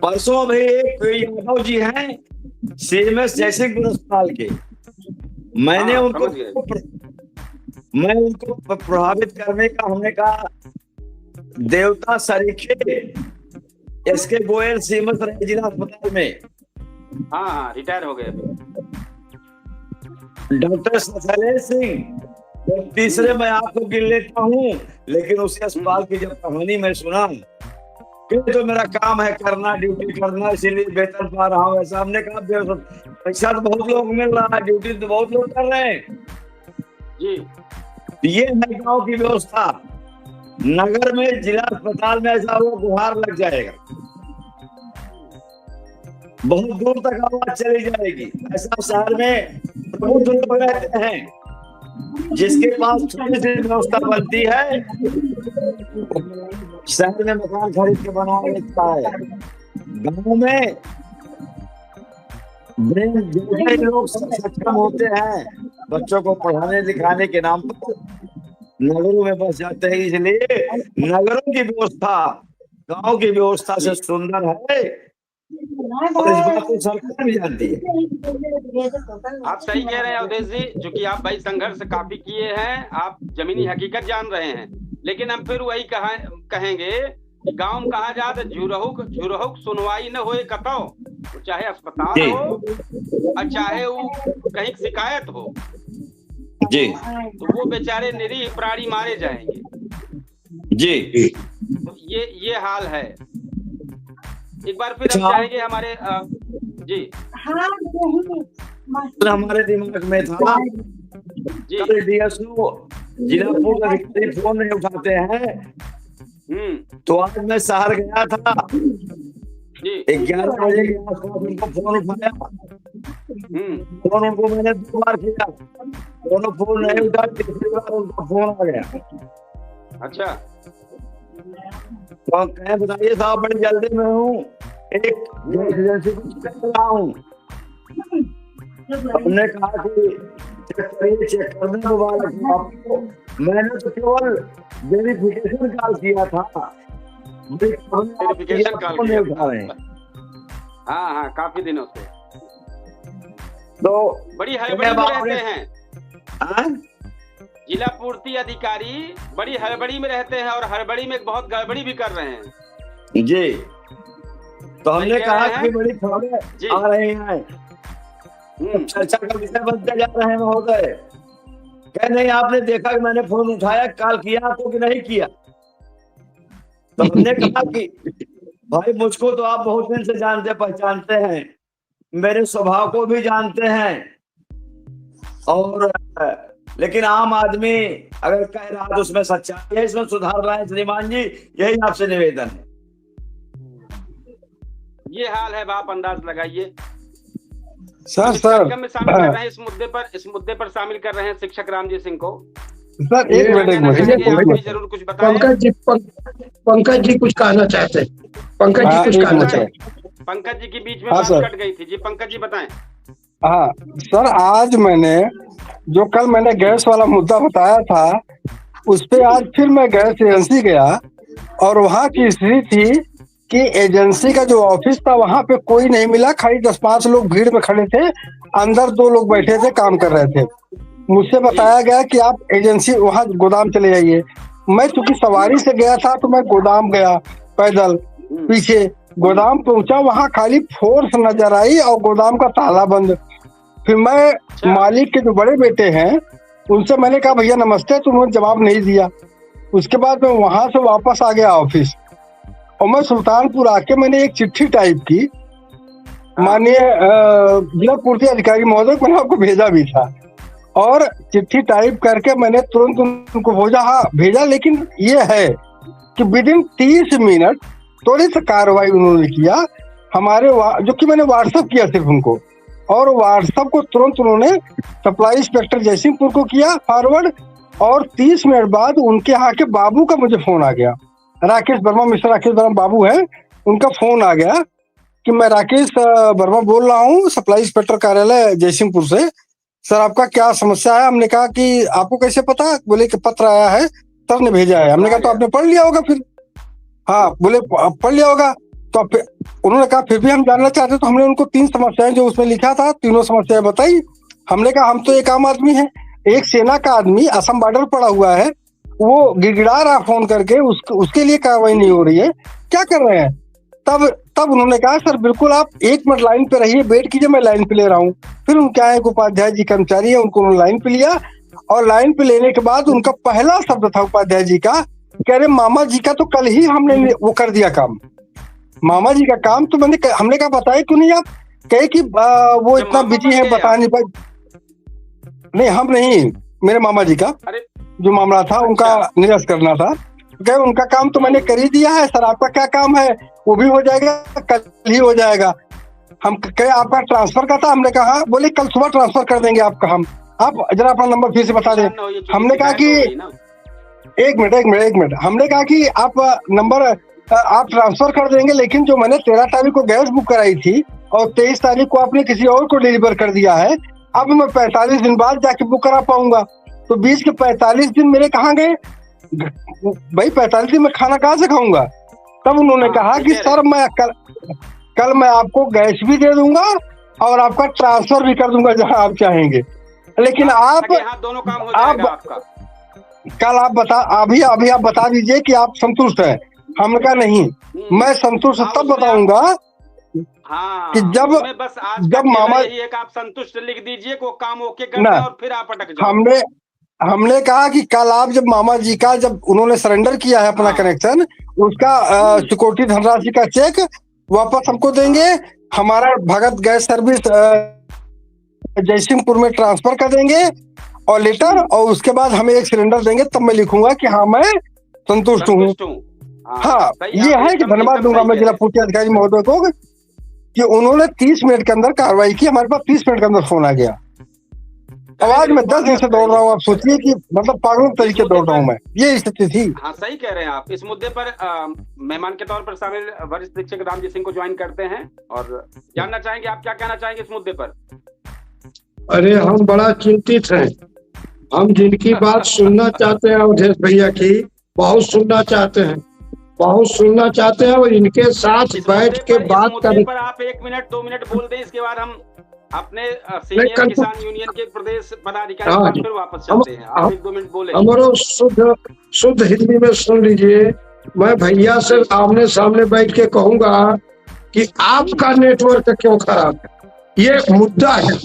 परसों भी एक यादव जी हैं CMS जयसिंहपुर अस्पताल के, मैंने उनको प्रभावित करने का, हमने कहा देवता सरीखे SK गोयल CMS जिला अस्पताल में, हाँ रिटायर हो गए डॉक्टर शैलेश सिंह। तो तीसरे मैं आपको गिन लेता हूँ, लेकिन उसी अस्पताल की जब कहानी मैं सुना, तो मेरा काम है करना, ड्यूटी करना, इसीलिए वेतन पा रहा हूँ, ऐसा हमने कहा। पैसा तो बहुत लोग मिल रहा है, ड्यूटी तो बहुत लोग कर रहे हैं जी। ये है गांव की व्यवस्था। नगर में, जिला अस्पताल में ऐसा हुआ, गुहार लग जाएगा, बहुत दूर तक आवाज चली जाएगी। ऐसा शहर में बहुत लोग रहते हैं, जिसके पास छोटी सी व्यवस्था बनती है, शहर में मकान खरीद के बना लेता है। गांव में जो लोग सक्षम होते हैं, बच्चों को पढ़ाने लिखाने के नाम पर नगरों में बस जाते हैं। इसलिए नगरों की व्यवस्था गांव की व्यवस्था से सुंदर है, और इस बात को सरकार भी जानती है। आप सही कह रहे हैं अवधेश जी, जो कि आप भाई संघर्ष काफी किए हैं, आप जमीनी हकीकत जान रहे हैं। लेकिन हम फिर वही कहेंगे कि गांव कहा जाए झुरहुक सुनवाई न होए कतो, चाहे अस्पताल हो और चाहे वो कहीं शिकायत हो जी, तो वो बेचारे निरीह प्राणी मारे जाएंगे जी। तो ये हाल है। एक बार फिर हम चाहेंगे हमारे जी, हमारे दिमाग में था जी, DSO जिला पूर्व अधिकारी फोन नहीं उठाते हैं, तो आज मैं शहर गया था, 11 बजे के आसपास उनको फोन उठाया, फोन उनको मैंने 2 बार किया, दोनों फोन नहीं उठा, तीसरी बार उनका फोन आ गया। अच्छा, तो कहें बताइए साहब, बड़ी जल्दी में हूँ, एक एजेंसी को कर रहा हूँ। हमने कहा कि चेक करने मुबारक आपको, मैंने तो केवल वेरिफिकेशन कॉल किया था, वेरिफिकेशन कॉल नहीं उठा रहे हैं। हाँ काफी दिनों से तो बड़ी हड़बड़ी में रहते हैं। जिला पूर्ति अधिकारी बड़ी हड़बड़ी में रहते हैं और हड़बड़ी में बहुत गड़बड़ी भी कर रहे हैं जी। तो हमने कहा कि बड़ी खबरें आ रही हैं, चर्चा का विषय बनते जा रहे हैं महोदय। कह नहीं आपने देखा कि मैंने फोन उठाया, कॉल किया आपको कि नहीं किया? तो हमने कहा कि भाई मुझको तो आप बहुत दिन से जानते पहचानते हैं, मेरे स्वभाव को भी जानते हैं, और लेकिन आम आदमी अगर कह रहा तो उसमें सच्चाई है, इसमें सुधार रहे हैं श्रीमान जी, यही आपसे निवेदन है। ये हाल है, आप अंदाज लगाइए। सर में शामिल कर रहे हैं इस मुद्दे पर शामिल कर रहे हैं शिक्षक रामजी सिंह को। सर एक मिनट जरूर कुछ बताएं। पंकज जी कुछ कहना चाहते हैं। पंकज जी कुछ कहना चाहते हैं। पंकज जी की बीच में बात कट गई थी जी। पंकज जी बताएं। हाँ सर, आज मैंने जो कल मैंने गैस वाला मुद्दा बताया था, उस पे आज फिर मैं गैस एजेंसी गया और वहाँ की स्थिति थी कि एजेंसी का जो ऑफिस था वहाँ पे कोई नहीं मिला, खाली 10-5 लोग भीड़ में खड़े थे, अंदर 2 लोग बैठे थे काम कर रहे थे। मुझसे बताया गया कि आप एजेंसी वहाँ गोदाम चले जाइए। मैं चूंकि सवारी से गया था तो मैं गोदाम गया पैदल, पीछे गोदाम पहुंचा, वहाँ खाली फोर्स नजर आई और गोदाम का ताला बंद। फिर मैं मालिक के जो बड़े बेटे हैं उनसे मैंने कहा भैया नमस्ते, तो उन्होंने जवाब नहीं दिया। उसके बाद मैं वहां से वापस आ गया ऑफिस और मैं सुल्तानपुर आके मैंने एक चिट्ठी टाइप की, माननीय जिला पूर्ति अधिकारी महोदय को मैंने आपको भेजा भी था, और चिट्ठी टाइप करके मैंने तुरंत उनको भेजा। लेकिन ये है कि विदिन 30 मिनट त्वरित कार्रवाई उन्होंने किया हमारे, जो कि मैंने व्हाट्सएप किया सिर्फ उनको, और व्हाट्सएप को तुरंत उन्होंने सप्लाई इंस्पेक्टर जयसिंहपुर को किया फॉरवर्ड, और 30 मिनट बाद उनके यहाँ के बाबू का मुझे फोन आ गया। राकेश वर्मा, मिस्टर राकेश वर्मा बाबू है, उनका फोन आ गया कि मैं राकेश वर्मा बोल रहा हूँ सप्लाई इंस्पेक्टर कार्यालय जयसिंहपुर से। सर आपका क्या समस्या है? हमने कहा कि आपको कैसे पता? बोले कि पत्र आया है, सर ने भेजा है। हमने कहा तो आपने पढ़ लिया होगा फिर? हाँ, बोले पढ़ लिया होगा। तो उन्होंने कहा फिर भी हम जानना चाहते। तो हमने उनको 3 समस्याएं जो उसमें लिखा था, तीनों समस्याएं बताई। हमने कहा हम तो एक आम आदमी है, एक सेना का आदमी असम बॉर्डर पड़ा हुआ है, वो गिड़गिड़ा रहा फोन करके, उसके लिए कार्रवाई नहीं हो रही है, क्या कर रहे हैं? तब उन्होंने कहा सर बिल्कुल आप 1 मिनट लाइन पे रहिए, वेट कीजिए, मैं लाइन पे ले रहा हूँ। फिर उनके यहाँ एक उपाध्याय जी कर्मचारी है, उनको उन्होंने लाइन पे लिया, और लाइन पे लेने के बाद उनका पहला शब्द था उपाध्याय जी का, कह रहे मामा जी का तो कल ही हमने वो कर दिया काम, मामा जी का काम। तो हमने कहा बताया क्यों नहीं आप? कहे कि वो इतना बिजी है, बता नहीं पाए। नहीं हम नहीं, मेरे मामा जी का जो मामला था उनका निरस्त करना था। कहे उनका काम तो मैंने कर ही दिया है सर, आपका क्या काम है? वो भी हो जाएगा, कल ही हो जाएगा। हम कहे आपका ट्रांसफर का था? हमने कहा, बोले कल सुबह ट्रांसफर कर देंगे आपका हम, आप जरा अपना नंबर फिर से बता दें। हमने कहा कि एक मिनट, हमने कहा कि आप नंबर आप ट्रांसफर कर देंगे, लेकिन जो मैंने 13 तारीख को गैस बुक कराई थी और 23 तारीख को आपने किसी और को डिलीवर कर दिया है, अब मैं 45 दिन बाद जाके बुक करा पाऊंगा। तो बीच के 45 दिन मेरे कहाँ गए भाई? 45 दिन में खाना कहाँ से खाऊंगा? तब उन्होंने कहा कि सर मैं कल मैं आपको गैस भी दे दूंगा और आपका ट्रांसफर भी कर दूंगा जहां आप चाहेंगे, लेकिन आप दोनों काम हो जाएगा आपका। कल आप अभी आप बता दीजिए कि आप संतुष्ट हैं। हमने कहा नहीं, मैं संतुष्ट तब बताऊंगा हाँ, कि जब मामा एक आप संतुष्ट लिख दीजिए को काम ओके कर दें और फिर आप अटक जाओ। हमने कहा कि कल आप जब मामा जी का जब उन्होंने सरेंडर किया है अपना कनेक्शन, उसका सिक्योरिटी धनराशि का चेक वापस हमको देंगे, हमारा भगत गैस सर्विस जयसिंहपुर में ट्रांसफर कर देंगे और लेटर, और उसके बाद हमें एक सिलेंडर देंगे, तब मैं लिखूंगा कि हाँ मैं संतुष्ट हूँ। हाँ, ये है कि धन्यवाद दूंगा मैं जिला पूर्ति अधिकारी महोदय को कि उन्होंने 30 मिनट के अंदर कार्रवाई की। हमारे पास 30 मिनट के अंदर फोन आ गया। आवाज में 10 दिन से दौड़ रहा हूँ, आप सोचिए कि मतलब पागलों तरीके दौड़ रहा हूँ मैं, ये स्थिति थी। हाँ सही कह रहे हैं आप। इस मुद्दे पर मेहमान के तौर पर शामिल वरिष्ठ शिक्षक रामजी सिंह को ज्वाइन करते हैं और जानना चाहेंगे आप क्या कहना चाहेंगे इस मुद्दे पर। अरे हम बड़ा चिंतित हैं, हम जिनकी बात सुनना चाहते हैं अवधेश भैया की, बहुत सुनना चाहते हैं और इनके साथ बैठ के बात करने पर आप 1 मिनट 2 मिनट बोल दें, इसके बाद हम अपने सीनियर किसान यूनियन के प्रदेश पदाधिकारी हाँ के पास फिर वापस चलते हैं। आप 1-2 मिनट बोले। हमारो शुद्ध हिंदी में सुन लीजिए। मैं भैया से आमने सामने बैठ के कहूंगा कि आपका नेटवर्क क्यों खराब है, ये मुद्दा है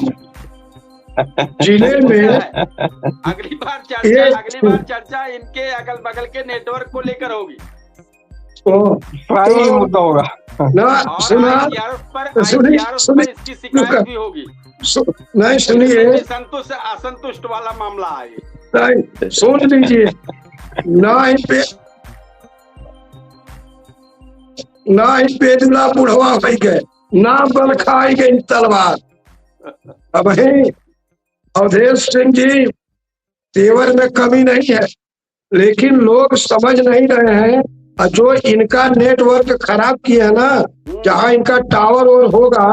जिले में। अगली बार चर्चा इनके अगल बगल के नेटवर्क को लेकर होगी। प्राइमरी मुद्दा होगा ना। सुना, इसकी शिकायत भी होगी। नहीं सुनिए, असंतुष्ट वाला मामला है। नहीं सुन लीजिए। ना ही पेदुला बुढ़वा हो गए, ना बल खाई गई तलवार। अब अवधेश सिंह जी, तेवर में कमी नहीं है, लेकिन लोग समझ नहीं रहे हैं। और जो इनका नेटवर्क खराब किया है ना, जहाँ इनका टावर और होगा,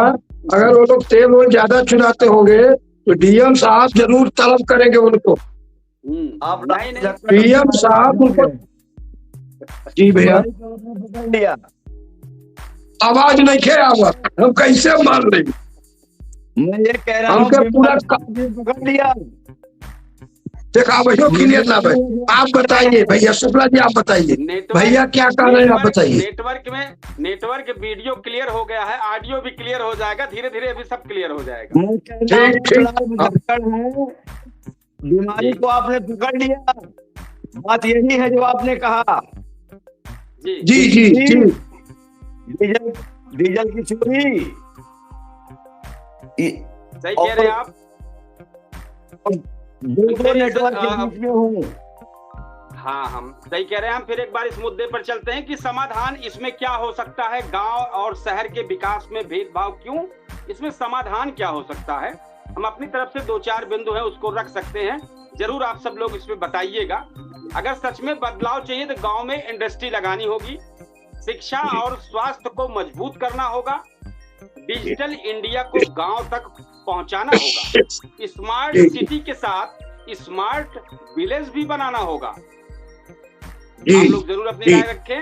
अगर वो लोग तेल और ज्यादा चुराते होंगे तो डीएम साहब जरूर तलब करेंगे उनको। डीएम साहब उनको। जी भैया, आवाज नहीं खे आवत, हम कैसे मान लें? मैं ये कह रहा हूँ पूरा पकड़ लिया। देखा भैया क्लियर ना भाई, आप बताइए भैया। शुक्ला जी आप बताइए भैया क्या कह रहे हैं, आप बताइए। नेटवर्क वीडियो क्लियर हो गया है, ऑडियो भी क्लियर हो जाएगा, धीरे धीरे अभी सब क्लियर हो जाएगा। बीमारी को आपने पकड़ लिया। बात यही है जो आपने कहा। जी जी जी। डीजल की चोरी सही कह रहे हैं आप। नेटवर्क के बीच में हूँ। हाँ, हम सही कह रहे हैं। हम फिर एक बार इस मुद्दे पर चलते हैं कि समाधान इसमें क्या हो सकता है। गांव और शहर के विकास में भेदभाव क्यों, इसमें समाधान क्या हो सकता है। हम अपनी तरफ से 2-4 बिंदु है उसको रख सकते हैं। जरूर आप सब लोग इसमें बताइएगा। अगर सच में बदलाव चाहिए तो गांव में इंडस्ट्री लगानी होगी, शिक्षा और स्वास्थ्य को मजबूत करना होगा, डिजिटल इंडिया को गांव तक पहुंचाना होगा, स्मार्ट सिटी के साथ स्मार्ट विलेज भी बनाना होगा। आप लोग जरूर अपनी राय रखें।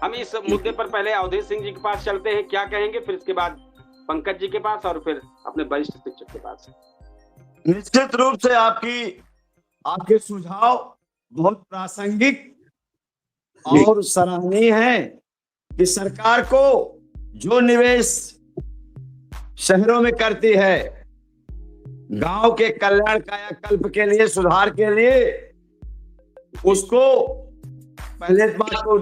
हम इस मुद्दे पर पहले अवधेश सिंह जी के पास चलते हैं, क्या कहेंगे, फिर इसके बाद पंकज जी के पास और फिर अपने वरिष्ठ शिक्षक के पास। निश्चित रूप से आपके सुझाव बहुत प्रासंगिक और सराहनीय है कि सरकार को जो निवेश शहरों में करती है, गांव के कल्याण कायाकल्प के लिए, सुधार के लिए, उसको पहले बात तो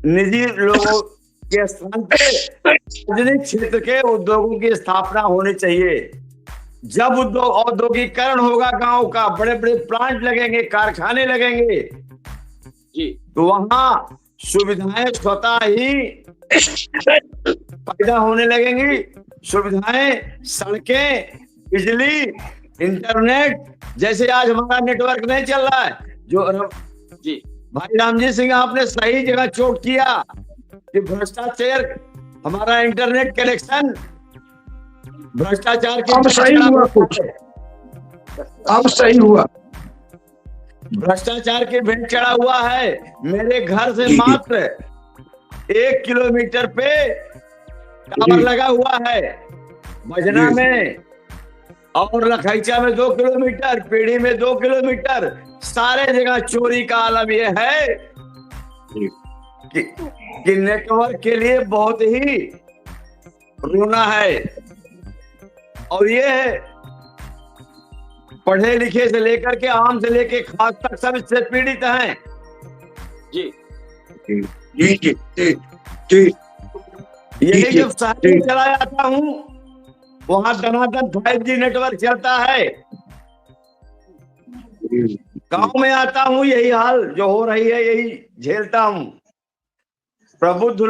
निजी लोगों के स्थान पे सार्वजनिक क्षेत्र के उद्योगों की स्थापना होनी चाहिए। जब औद्योगिकरण होगा गांव का, बड़े बड़े प्लांट लगेंगे, कारखाने लगेंगे जी, तो वहां सुविधाएं स्वतः ही पैदा होने लगेंगी। सुविधाएं, सड़कें, बिजली, इंटरनेट। जैसे आज हमारा नेटवर्क नहीं चल रहा है, जो जी भाई रामजी सिंह आपने सही जगह चोट किया कि भ्रष्टाचार, हमारा इंटरनेट कनेक्शन भ्रष्टाचार के अब सही हुआ, कुछ अब सही हुआ, भ्रष्टाचार के भेंट चढ़ा हुआ है। मेरे घर से मात्र 1 किलोमीटर पे टावर लगा हुआ है, बजना में, और लखैचा में 2 किलोमीटर, पीढ़ी में 2 किलोमीटर, सारे जगह चोरी का आलम यह है कि नेटवर्क के लिए बहुत ही रोना है। और ये पढ़े लिखे से लेकर के आम से लेके खास तक सब इससे पीड़ित हैं। जी जी जी जी जी। यही जब शहर में चला जाता हूँ, वहां दनादन 5G नेटवर्क चलता है। गांव में आता हूँ, यही हाल जो हो रही है यही झेलता हूँ। प्रबुद्ध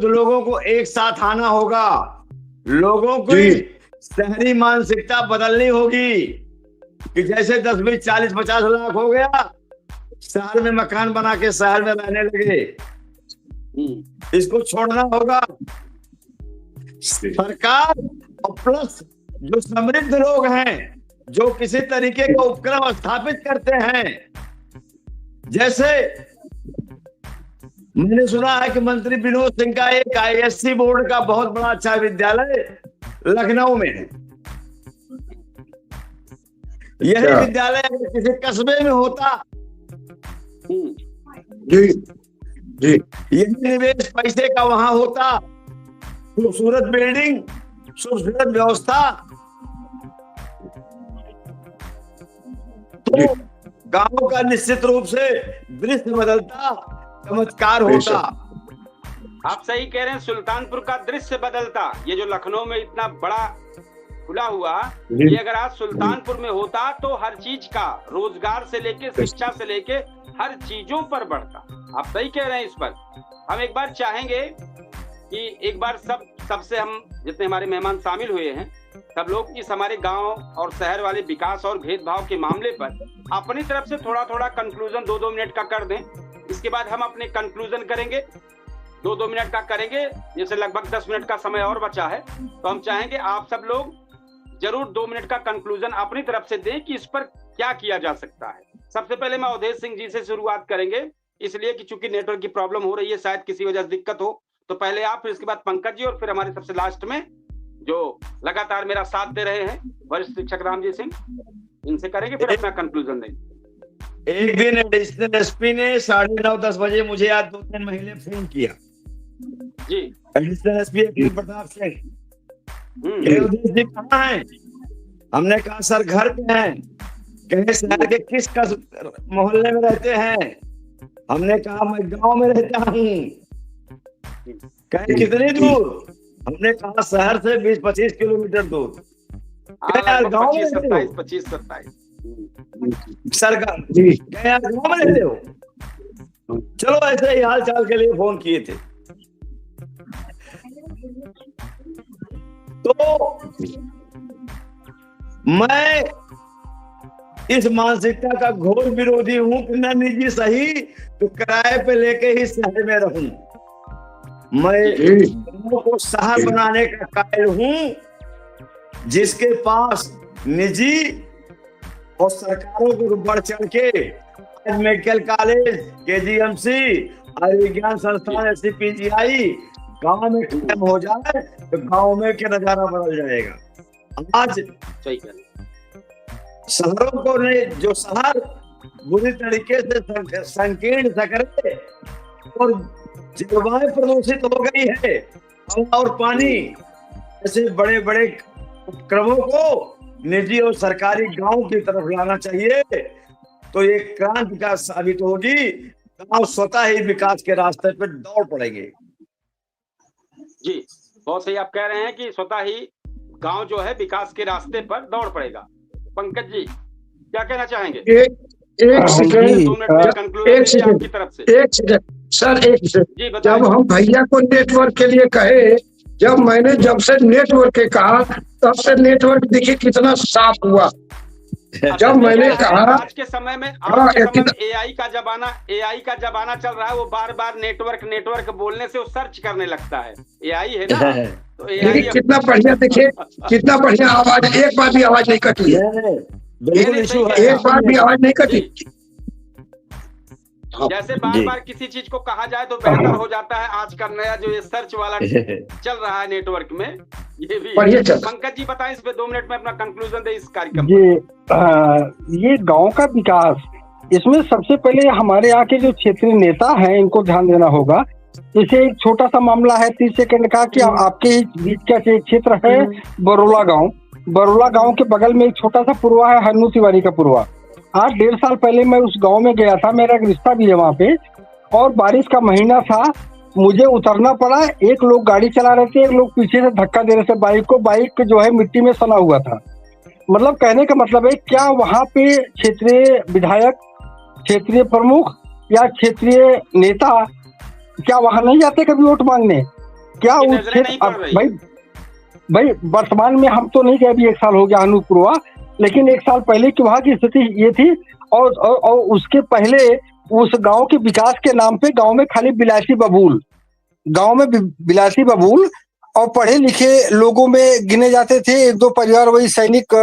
लोगों को एक साथ आना होगा। लोगों की शहरी मानसिकता बदलनी होगी कि जैसे 10, 20, 40, 50 लाख हो गया, शहर में मकान बना के शहर में रहने लगे। इसको छोड़ना होगा। सरकार और प्लस जो समृद्ध लोग हैं, जो किसी तरीके का उपक्रम स्थापित करते हैं, जैसे मैंने सुना है कि मंत्री विनोद सिंह का एक ISC बोर्ड का बहुत बड़ा अच्छा विद्यालय लखनऊ में है। यही विद्यालय अगर किसी कस्बे में होता, जी जी, यही निवेश पैसे का वहां होता, खूबसूरत बिल्डिंग, खूबसूरत व्यवस्था, तो गांव का निश्चित रूप से दृश्य बदलता, चमत्कार होता। आप सही कह रहे हैं, सुल्तानपुर का दृश्य बदलता। ये जो लखनऊ में इतना बड़ा खुला हुआ, ये अगर आज सुल्तानपुर में होता तो हर चीज का, रोजगार से लेके शिक्षा से लेके हर चीजों पर बढ़ता। आप सही कह रहे हैं इस पर। हम एक बार चाहेंगे कि एक बार सबसे हम जितने हमारे मेहमान शामिल हुए हैं सब लोग इस हमारे गांव और शहर वाले विकास और भेदभाव के मामले पर अपनी तरफ से थोड़ा थोड़ा कंक्लूजन 2-2 मिनट का कर दें। इसके बाद हम अपने कंक्लूजन करेंगे, 2-2 मिनट का करेंगे। जैसे लगभग 10 मिनट का समय और बचा है, तो हम चाहेंगे आप सब लोग जरूर 2 मिनट का कंक्लूजन अपनी तरफ से दें कि इस पर क्या किया जा सकता है। सबसे पहले मैं अवधेश सिंह जी से शुरुआत करेंगे, इसलिए कि चूंकि नेटवर्क की प्रॉब्लम हो रही है, शायद किसी वजह से दिक्कत हो, तो पहले आप, फिर इसके बाद पंकज जी, और फिर हमारे सबसे लास्ट में जो लगातार मेरा साथ दे रहे हैं वरिष्ठ शिक्षक रामजी सिंह, इनसे करेंगे, फिर अपना कंक्लूजन देंगे। एक दिन एडिशनल SP ने 9:30-10 बजे मुझे आज 2-3 महीने फोन किया जी। एडिशनल SP अखिल प्रताप सिंह, उद्देश्य जी कहाँ है? हमने कहा सर घर पे हैं। कहे शहर के किस मोहल्ले में रहते हैं? हमने कहा मैं गांव में रहता हूँ। कहे कितनी दूर? हमने कहा शहर से 20-25 किलोमीटर दूर। गाँव में 25-27 सर गाँव में रहते हो? चलो ऐसे ही हाल चाल के लिए फोन किए थे। तो मैं इस मानसिकता का घोर विरोधी हूं कि न निजी सही तो किराए पे लेके ही शहर में रहूं। मैं गांव को शहर बनाने का कायल हूं, जिसके पास निजी और सरकारों को बढ़ चढ़ के मेडिकल कॉलेज, KGMC, विज्ञान संस्थान, SCPGI गांव में खत्म हो जाए तो गांव में क्या नजारा बदल जाएगा। आज शहरों को ने जो शहर बुरी तरीके से संकीर्ण सकरे और जलवायु प्रदूषित हो गई है, हवा और पानी, ऐसे बड़े बड़े उपक्रमों को निजी और सरकारी गांव की तरफ लाना चाहिए, तो ये क्रांति का साबित होगी। गांव स्वतः ही विकास के रास्ते पर दौड़ पड़ेंगे। जी, बहुत सही आप कह रहे हैं कि स्वतः ही गांव जो है विकास के रास्ते पर दौड़ पड़ेगा। पंकज जी क्या कहना चाहेंगे? एक सेकंड आपकी तरफ से। एक सेकंड सर, एक सेकंड। जब हम भैया को नेटवर्क के लिए कहे, जब से नेटवर्क के कहा, तब से नेटवर्क देखिए कितना साफ हुआ। जब मैंने कहा आज के समय में AI का जमाना चल रहा है, वो बार बार नेटवर्क बोलने से वो सर्च करने लगता है। AI है ना, तो AI कितना बढ़िया, देखिए कितना बढ़िया आवाज, एक बार भी आवाज नहीं कटी है, एक बार भी आवाज नहीं कटी। जैसे बार बार किसी चीज को कहा जाए तो बेहतर हो जाता है। आज का नया जो ये सर्च वाला चल रहा है नेटवर्क में, ये भी। पंकज जी बताएं इस पे 2 मिनट में अपना कंक्लूजन दे इस कार्यक्रम। ये गांव का विकास, इसमें सबसे पहले हमारे यहाँ के जो क्षेत्रीय नेता हैं इनको ध्यान देना होगा। जैसे एक छोटा सा मामला है 30 सेकंड का, कि आपके बीच का एक क्षेत्र है बरोला गाँव। बरोला गाँव के बगल में एक छोटा सा पुरवा है, हन्नू तिवारी का पुरवा। आज 1.5 साल पहले मैं उस गांव में गया था, मेरा एक रिश्ता भी है वहाँ पे, और बारिश का महीना था, मुझे उतरना पड़ा। एक लोग गाड़ी चला रहे थे, एक लोग पीछे से धक्का दे रहे थे बाइक को। बाइक जो है मिट्टी में सना हुआ था। मतलब कहने का मतलब है, क्या वहाँ पे क्षेत्रीय विधायक, क्षेत्रीय प्रमुख या क्षेत्रीय नेता क्या वहाँ नहीं जाते कभी वोट मांगने? क्या उस क्षेत्र भाई वर्तमान में हम तो नहीं गए, अभी 1 साल हो गया अनूपपुरवा, लेकिन 1 साल पहले की वहाँ की स्थिति ये थी। और उसके पहले उस गांव के विकास के नाम पे गांव में खाली बिलासी बबूल और पढ़े लिखे लोगों में गिने जाते थे 1-2 परिवार, वही सैनिक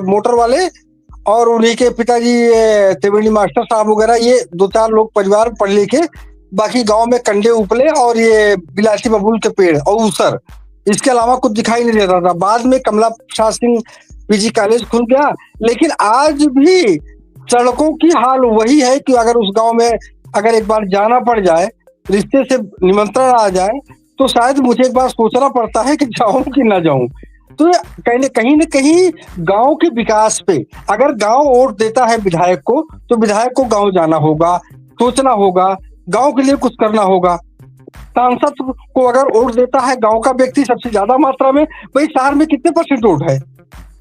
मोटर वाले और उन्हीं के पिताजी त्रिवेणी मास्टर साहब वगैरह, ये 2-4 लोग परिवार पढ़े लिखे बाकी गांव में कंडे उपले और ये बिलाती बबूल के पेड़ और ऊसर, इसके अलावा कुछ दिखाई नहीं देता था। बाद में कमला प्रसाद सिंह पीजी कॉलेज खुल गया, लेकिन आज भी सड़कों की हाल वही है कि अगर उस गांव में अगर एक बार जाना पड़ जाए, रिश्ते से निमंत्रण आ जाए, तो शायद मुझे एक बार सोचना पड़ता है कि जाऊं कि ना जाऊं। तो कहीं न कहीं गांव के विकास पे, अगर गांव वोट देता है विधायक को, तो विधायक को गांव जाना होगा, सोचना होगा, गांव के लिए कुछ करना होगा। सांसद को अगर वोट देता है गांव का व्यक्ति सबसे ज्यादा मात्रा में, भाई शहर में कितने % वोट है?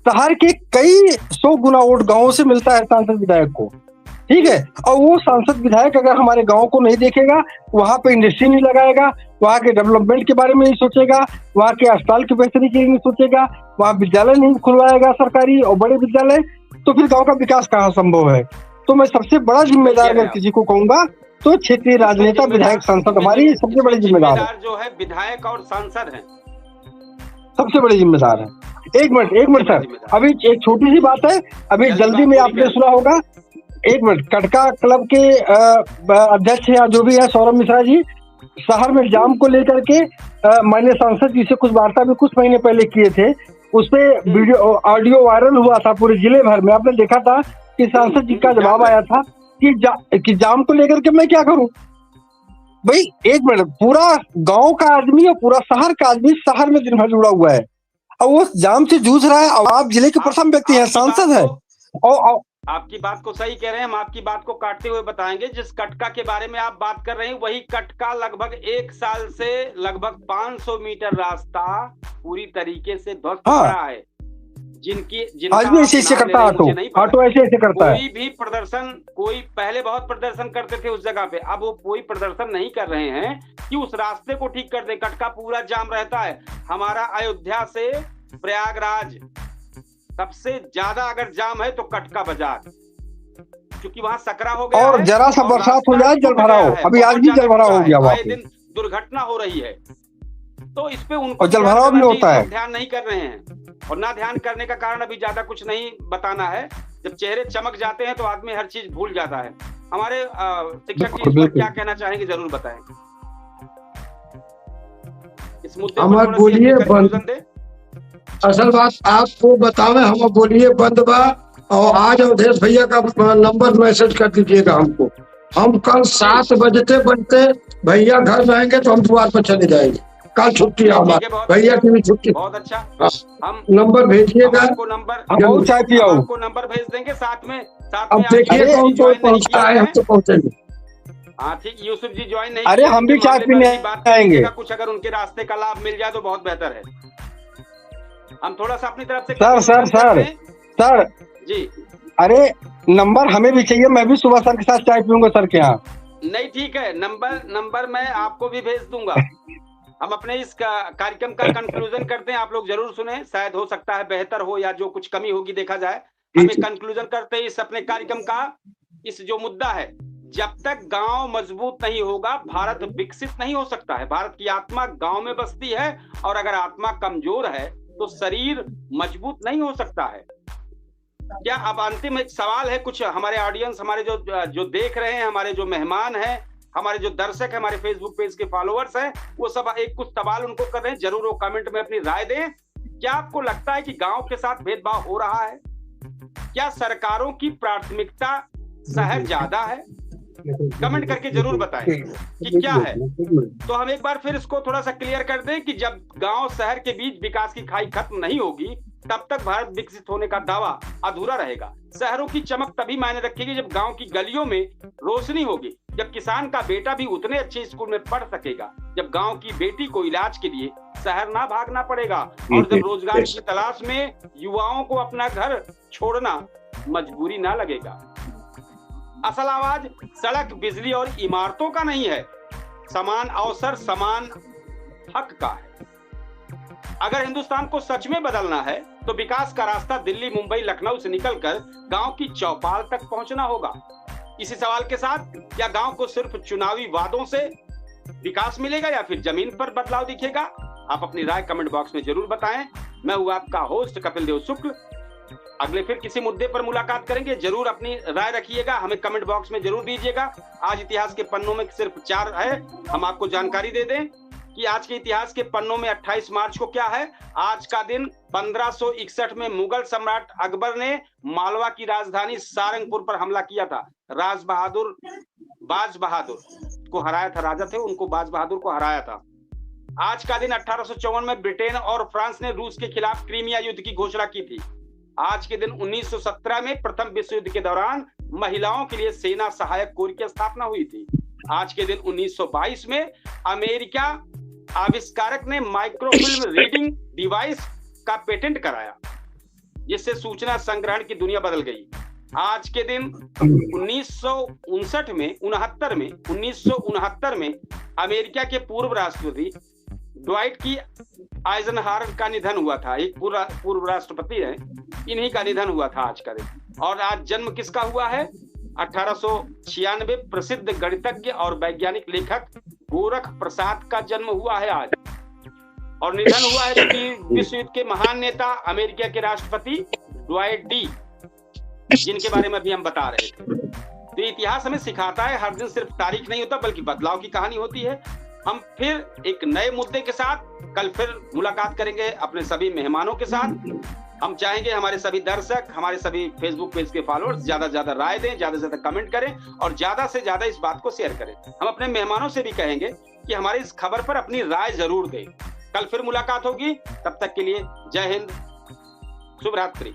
शहर के कई 100 गुना वोट गांव से मिलता है सांसद विधायक को, ठीक है। और वो सांसद विधायक अगर हमारे गांव को नहीं देखेगा, वहां पे इंडस्ट्री नहीं लगाएगा, वहां के डेवलपमेंट के बारे में नहीं सोचेगा, वहां के अस्पताल की बेहतरी के लिए नहीं सोचेगा, वहां विद्यालय नहीं खुलवाएगा सरकारी और बड़े विद्यालय, तो फिर गांव का विकास कहाँ संभव है? तो मैं सबसे बड़ा जिम्मेदार अगर किसी को कहूंगा तो क्षेत्रीय राजनेता, विधायक, सांसद हमारी सबसे बड़ी जिम्मेदार है। जो है विधायक और सांसद है, सबसे बड़ी जिम्मेदार है। एक मिनट सर, अभी एक छोटी सी बात है, अभी जल्दी में आपने सुना होगा, एक मिनट, कटका क्लब के अध्यक्ष या जो भी है सौरभ मिश्रा जी, शहर में जाम को लेकर के मैंने सांसद जी से कुछ वार्ता भी कुछ महीने पहले किए थे, उस पे वीडियो ऑडियो वायरल हुआ था पूरे जिले भर में। आपने देखा था कि सांसद जी का जवाब आया था कि जाम को लेकर के मैं क्या करूं? भाई एक मिनट, पूरा गांव का आदमी और पूरा शहर का आदमी शहर में दिन भर जुड़ा हुआ है और वो जाम से जूझ रहा है, और आप जिले के प्रथम व्यक्ति हैं, सांसद है। और आपकी बात को सही कह रहे हैं, हम आपकी बात को काटते हुए बताएंगे। जिस कटका के बारे में आप बात कर रहे हैं, वही कटका लगभग 1 साल से लगभग 500 मीटर रास्ता पूरी तरीके से ध्वस्त हो रहा है। आज भी ऐसे करता है ऑटो ऐसे करता है। कोई भी प्रदर्शन, कोई पहले बहुत प्रदर्शन करते थे उस जगह पे, अब वो कोई प्रदर्शन नहीं कर रहे हैं कि उस रास्ते को ठीक कर दे। कटका पूरा जाम रहता है। हमारा अयोध्या से प्रयागराज सबसे ज्यादा अगर जाम है तो कटका बाजार, क्योंकि वहां सकरा हो गया और जरा सा बरसात हो जाए जल भराव, अभी आज भी जल भराव हो गया, वहां दिन दुर्घटना हो रही है। तो इस पे उनको जल भराव भी होता है, ध्यान नहीं कर रहे हैं। और ना ध्यान करने का कारण अभी ज्यादा कुछ नहीं बताना है। जब चेहरे चमक जाते हैं तो आदमी हर चीज भूल जाता है। हमारे शिक्षक जी इस पर क्या कहना चाहेंगे, जरूर बताएं। इस मुद्दे पर बोलिए। असल बात आपको बतावे, हम बोलिए बंद बा। और आज अवधेश भैया का नंबर मैसेज कर दीजिएगा हमको। हम कल 7 बजते बनते भैया घर जाएंगे तो हम द्वार पर चले जाएंगे। कल छुट्टी है हमारी, भैया की भी छुट्टी। बहुत अच्छा, हम नंबर भेजिएगा, चाय पियाओ, नंबर भेज देंगे साथ में। अब देखिए कौन तो पहुंचता है, हम तो पहुंचेंगे। हाँ ठीक, यूसुफ जी ज्वाइन नहीं, अरे हम भी चाय पीने आएंगे। कुछ अगर उनके रास्ते का लाभ मिल जाए तो बहुत बेहतर है। हम थोड़ा सा अपनी तरफ से सर जी, अरे नंबर हमें भी चाहिए, मैं भी सुबह सर के साथ चाय पीऊंगा सर के यहाँ। नहीं ठीक है, नंबर मैं आपको भी भेज दूंगा। हम अपने इस कार्यक्रम का कंक्लूजन करते हैं, आप लोग जरूर सुने, शायद हो सकता है बेहतर हो या जो कुछ कमी होगी देखा जाए। हम एक कंक्लूजन करते हैं इस अपने कार्यक्रम का। इस जो मुद्दा है, जब तक गांव मजबूत नहीं होगा भारत विकसित नहीं हो सकता है। भारत की आत्मा गांव में बसती है, और अगर आत्मा कमजोर है तो शरीर मजबूत नहीं हो सकता है। क्या अब अंतिम एक सवाल है, कुछ हमारे ऑडियंस, हमारे जो देख रहे हैं, हमारे जो मेहमान हैं, हमारे जो दर्शक है, हमारे फेसबुक पेज के फॉलोअर्स हैं, वो सब एक कुछ सवाल उनको कर रहे हैं, जरूर वो कमेंट में अपनी राय दें। क्या आपको लगता है कि गांव के साथ भेदभाव हो रहा है? क्या सरकारों की प्राथमिकता शहर ज्यादा है? कमेंट करके जरूर बताएं कि क्या है। तो हम एक बार फिर इसको थोड़ा सा क्लियर कर दें कि जब गांव शहर के बीच विकास की खाई खत्म नहीं होगी, तब तक भारत विकसित होने का दावा अधूरा रहेगा। शहरों की चमक तभी मायने रखेगी जब गांव की गलियों में रोशनी होगी, जब किसान का बेटा भी उतने अच्छे स्कूल में पढ़ सकेगा, जब गांव की बेटी को इलाज के लिए शहर ना भागना पड़ेगा, और जब रोजगार की तलाश में युवाओं को अपना घर छोड़ना मजबूरी ना लगेगा। असल आवाज सड़क, बिजली और इमारतों का नहीं है, समान अवसर, समान हक का है। अगर हिंदुस्तान को सच में बदलना है तो विकास का रास्ता दिल्ली, मुंबई, लखनऊ से निकलकर गांव की चौपाल तक पहुंचना होगा। इसी सवाल के साथ, क्या गांव को सिर्फ चुनावी वादों से विकास मिलेगा या फिर जमीन पर बदलाव दिखेगा? आप अपनी राय कमेंट बॉक्स में जरूर बताएं। मैं हूं आपका होस्ट कपिल देव शुक्ल। अगले फिर किसी मुद्दे पर मुलाकात करेंगे। जरूर अपनी राय रखिएगा, हमें कमेंट बॉक्स में जरूर दीजिएगा। आज इतिहास के पन्नों में सिर्फ 4 है, हम आपको जानकारी दे दें कि आज के इतिहास के पन्नों में 28 मार्च को क्या है। आज का दिन 1561 में मुगल सम्राट अकबर ने मालवा की राजधानी सारंगपुर पर हमला किया था। बाज बहादुर को हराया था, राजा थे, उनको बाज बहादुर को हराया था। आज का दिन 1854 में ब्रिटेन और फ्रांस ने रूस के खिलाफ क्रीमिया युद्ध की घोषणा की थी। आज के दिन 1917 में प्रथम विश्व युद्ध के दौरान महिलाओं के लिए सेना सहायक कोर की स्थापना हुई थी। आज के दिन 1922 में अमेरिका आविष्कारक ने माइक्रोफिल्म रीडिंग डिवाइस का पेटेंट कराया, जिससे सूचना संग्रहण की दुनिया बदल गई। आज के दिन 1969 में अमेरिका के पूर्व राष्ट्रपति ड्वाइट की आइजनहावर का निधन हुआ था। एक पूर्व राष्ट्रपति है, इन्हीं का निधन हुआ था आज का दिन। और आज जन्म किसका हुआ है? 1896 प्रसिद्ध गणितज्ञ और वैज्ञानिक लेखक गोरख प्रसाद का जन्म हुआ है आज। और निधन हुआ है द्वितीय विश्व युद्ध के महान नेता अमेरिका के राष्ट्रपति ड्वाइट डी, जिनके बारे में अभी हम बता रहे थे। तो इतिहास हमें सिखाता है हर दिन सिर्फ तारीख नहीं होता, बल्कि बदलाव की कहानी होती है। हम फिर एक नए मुद्दे के साथ कल फिर मुलाकात करेंगे अपने सभी मेहमानों के साथ। हम चाहेंगे हमारे सभी दर्शक, हमारे सभी फेसबुक पेज के फॉलोअर्स ज्यादा से ज्यादा राय दें, ज्यादा से ज्यादा कमेंट करें और ज्यादा से ज्यादा इस बात को शेयर करें। हम अपने मेहमानों से भी कहेंगे कि हमारी इस खबर पर अपनी राय जरूर दें। कल फिर मुलाकात होगी, तब तक के लिए जय हिंद, शुभ रात्रि।